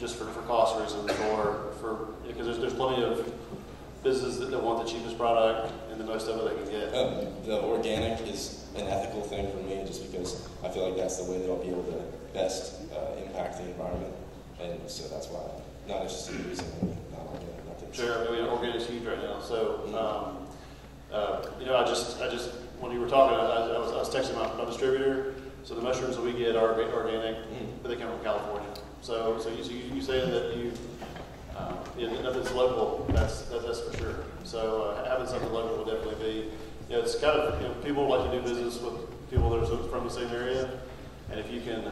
just for cost reasons, or because there's plenty of businesses that want the cheapest product and the most of it they can get? The organic is an ethical thing for me, just because I feel like that's the way that I'll be able to best impact the environment, and so that's why I'm not interested in using any non-organic methods. Sure, organic is huge right now. So, I just when you were talking, I was texting my distributor. So the mushrooms that we get are organic, but they come from California. So you saying that nothing's local, that's for sure. So having something local will definitely be, it's kind of, people like to do business with people that are from the same area, and if you can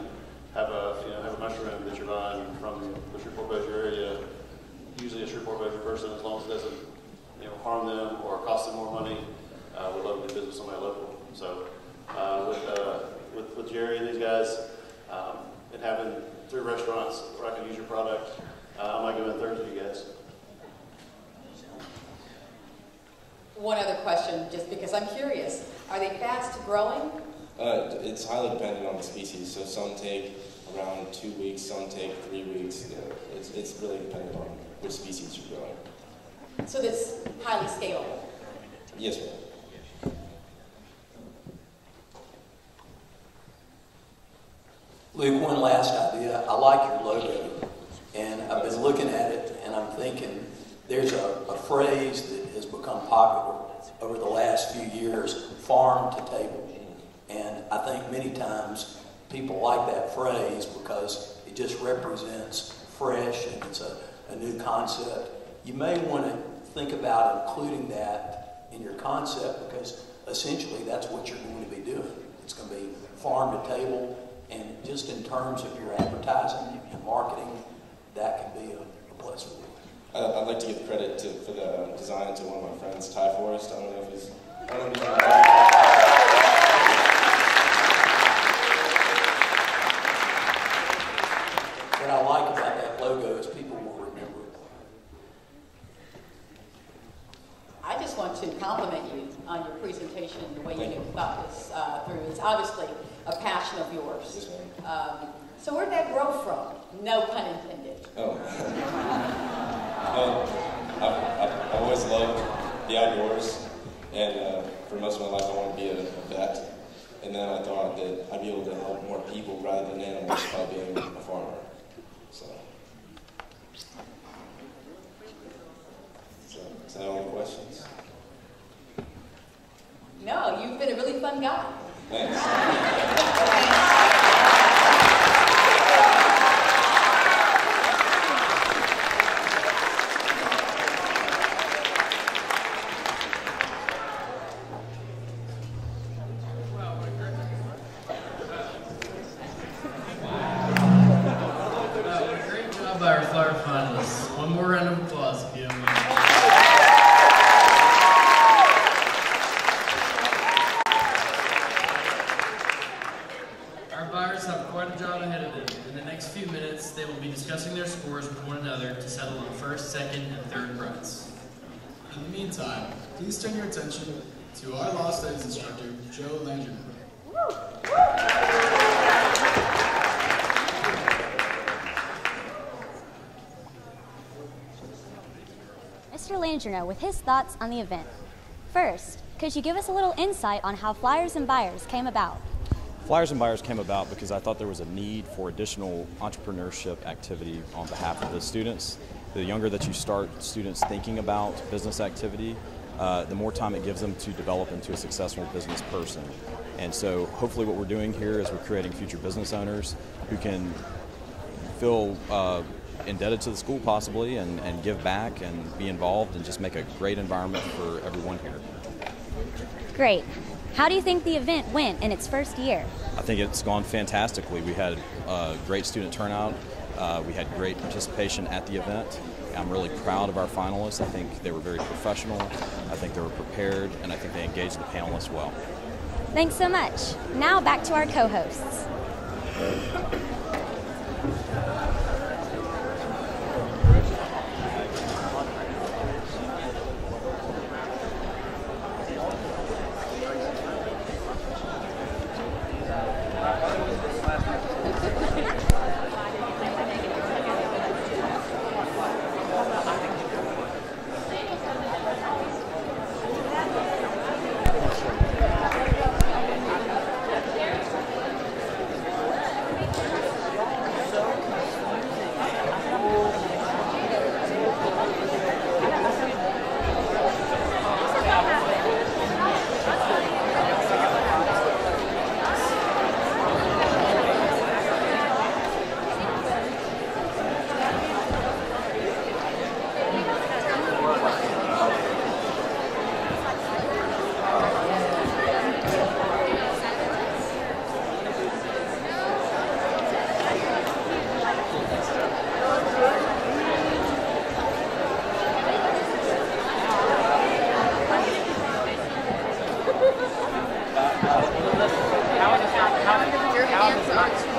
have a mushroom that you're buying from the Shreveport-Bossier area, usually a Shreveport-Bossier person, as long as it doesn't harm them or cost them more money, would love to do business with somebody local. So with Jerry and these guys, and having 3 restaurants where I can use your product, I might go in Thursday, you guys. One other question, just because I'm curious. Are they fast growing? It's highly dependent on the species. So some take around 2 weeks, some take 3 weeks. It's really dependent on which species you're growing. So that's highly scalable? Yes, ma'am. Luke, one last idea. I like your logo, and I've been looking at it, and I'm thinking there's a phrase that has become popular over the last few years, farm to table. And I think many times people like that phrase because it just represents fresh and it's a new concept. You may want to think about including that in your concept because essentially that's what you're going to be doing. It's going to be farm to table, and just in terms of your advertising and marketing, that can be a plus for you. I'd like to give credit for the design to one of my friends, Ty Forrest. I don't know if he's. What I like about that logo is people will remember it. I just want to compliment you on your presentation, the way you thought this through. It's obviously a passion of yours. So where did that grow from? No pun intended. Oh. I've always loved the outdoors, and for most of my life I wanted to be a vet. And then I thought that I'd be able to help more people rather than animals by being a farmer. So is that all the questions? No, you've been a really fun guy. Thanks. By our flower finalists. One more round of applause if you don't mind. Our buyers have quite a job ahead of them. In the next few minutes, they will be discussing their scores with one another to settle on first, second, and third prize. In the meantime, please turn your attention to our law studies instructor, Joe Landry. Mr. Landreneau with his thoughts on the event. First, could you give us a little insight on how Flyers and Buyers came about? Flyers and Buyers came about because I thought there was a need for additional entrepreneurship activity on behalf of the students. The younger that you start students thinking about business activity, the more time it gives them to develop into a successful business person. And so hopefully what we're doing here is we're creating future business owners who can feel indebted to the school possibly and give back and be involved and just make a great environment for everyone here. Great. How do you think the event went in its first year? I think it's gone fantastically. We had great student turnout. We had great participation at the event. I'm really proud of our finalists. I think they were very professional. I think they were prepared, and I think they engaged the panelists well. Thanks so much. Now back to our co-hosts. Your hands are too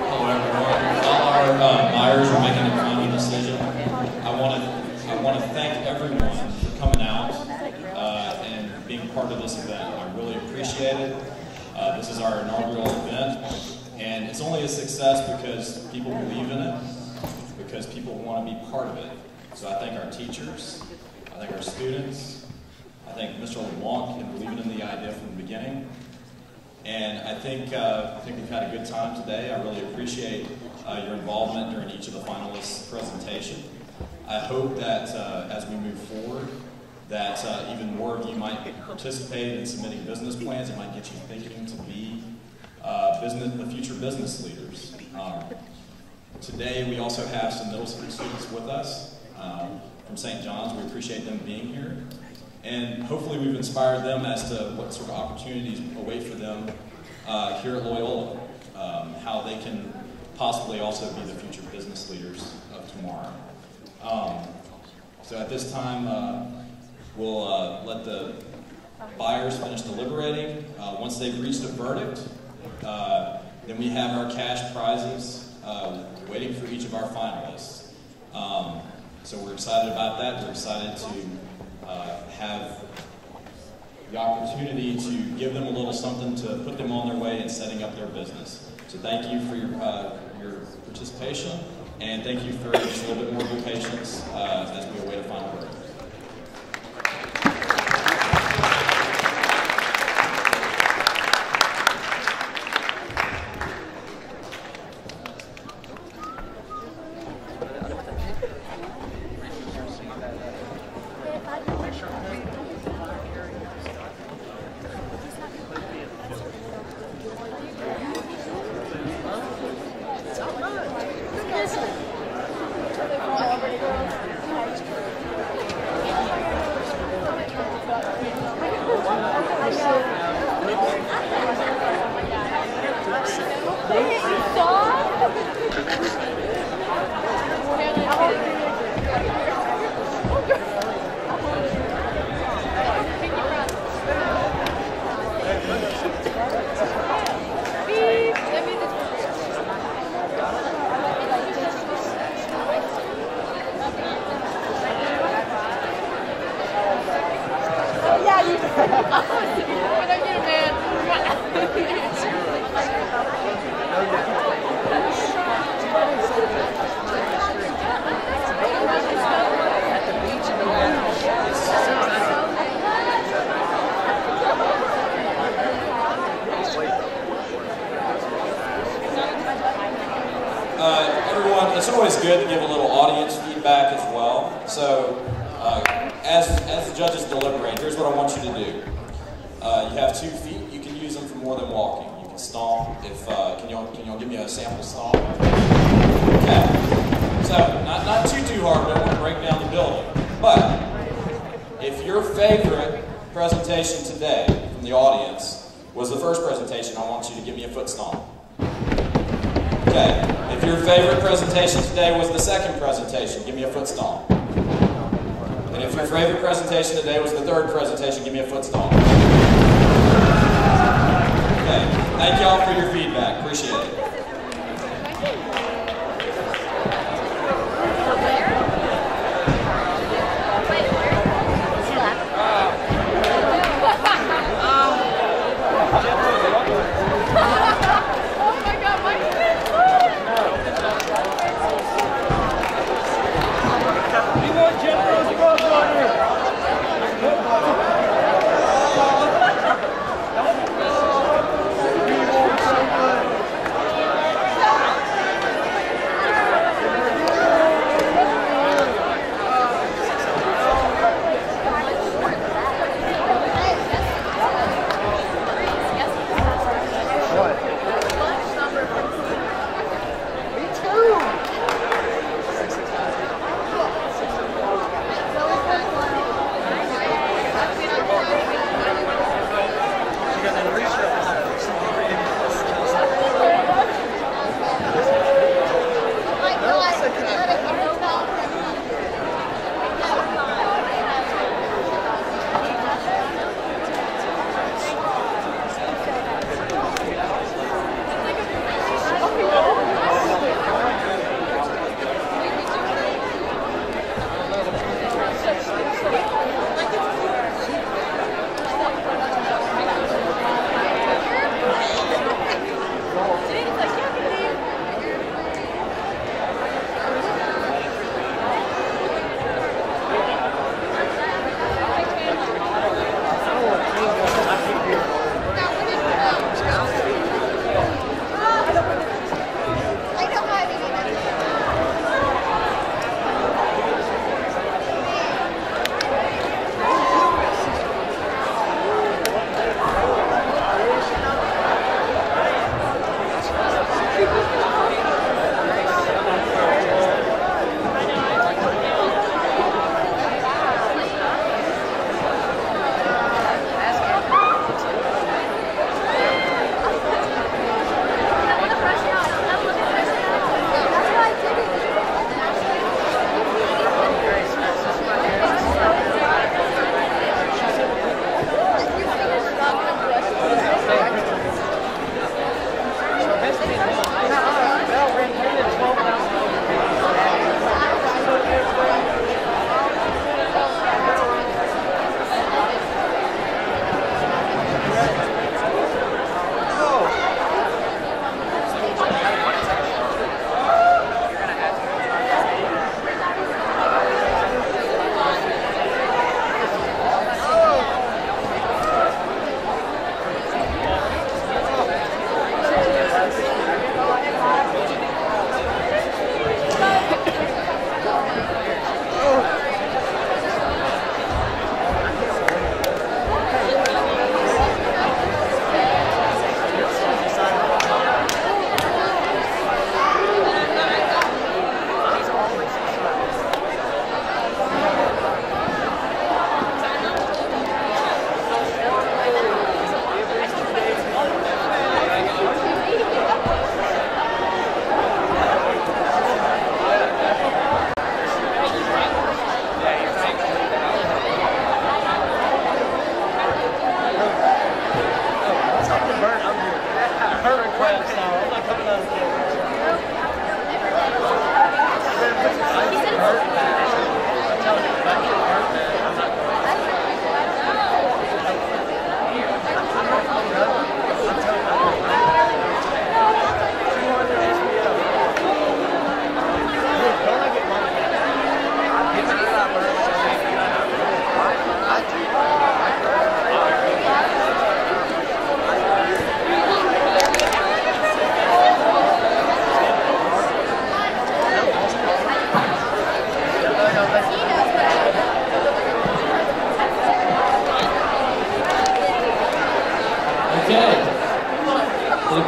Hello everyone. While our buyers are making a final decision, I want to thank everyone for coming out and being part of this event. I really appreciate it. This is our inaugural event, and it's only a success because people believe in it, because people want to be part of it. So I thank our teachers, I thank our students, I thank Mr. LeBlanc in believing in the idea from the beginning. And I think we've had a good time today. I really appreciate your involvement during each of the finalists' presentation. I hope that as we move forward, that even more of you might participate in submitting business plans. It might get you thinking to be the future business leaders. Today we also have some middle school students with us from St. John's. We appreciate them being here. And hopefully we've inspired them as to what sort of opportunities await for them here at Loyola, how they can possibly also be the future business leaders of tomorrow. So at this time, we'll let the buyers finish deliberating. Once they've reached a verdict, then we have our cash prizes waiting for each of our finalists. So we're excited about that. We're excited to have the opportunity to give them a little something to put them on their way in setting up their business. So thank you for your participation, and thank you for just a little bit more of your patience as we await a final verdict. Everyone, it's always good to give a little audience feedback as well. So, as the judges deliberate, here's what I want you to do. You have 2 feet. You can use them for more than walking. You can stomp. Can y'all give me a sample stomp? Okay. So, not too hard. We don't want to break down the building. But if your favorite presentation today from the audience was the first presentation, I want you to give me a foot stomp. Okay. If your favorite presentation today was the second presentation, give me a foot stomp. And if your favorite presentation today was the third presentation, give me a foot stomp. Okay. Thank y'all for your feedback. Appreciate it.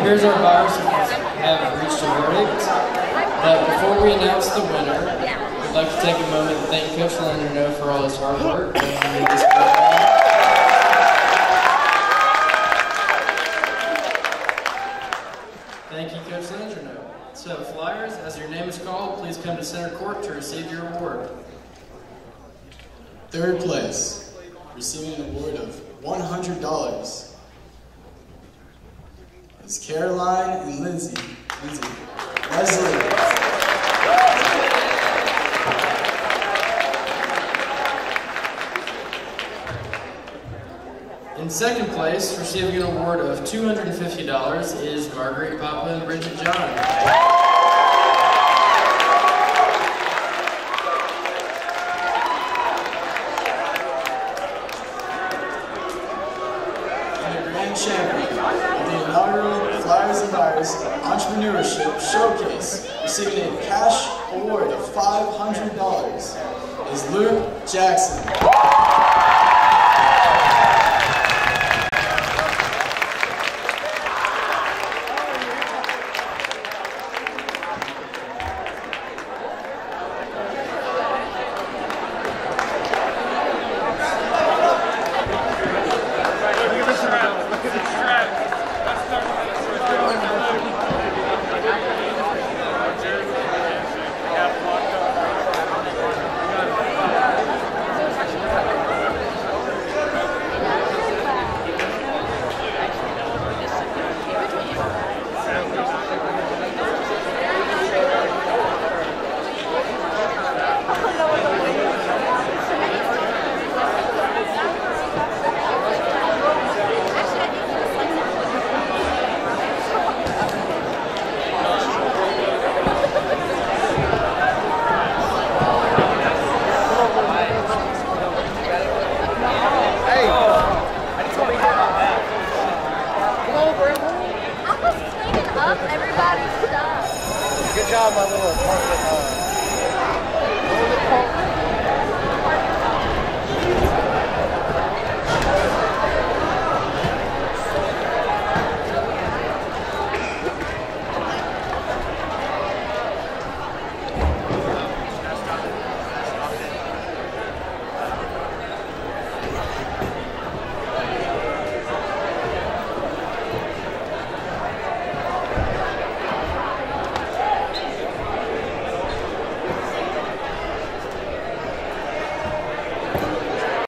appears our buyers have reached a verdict, but before we announce the winner, we'd like to take a moment to thank Coach Landreneau for all his hard work and this program. Thank you, Coach Landreneau. So, Flyers, as your name is called, please come to center court to receive your award. Third place, receiving an award of $100, is Caroline and Leslie. In second place, receiving an award of $250 is Marguerite Papa and Bridget John. Champion of the inaugural Flyers and Buyers Entrepreneurship Showcase, receiving a cash award of $500, is Luke Jackson.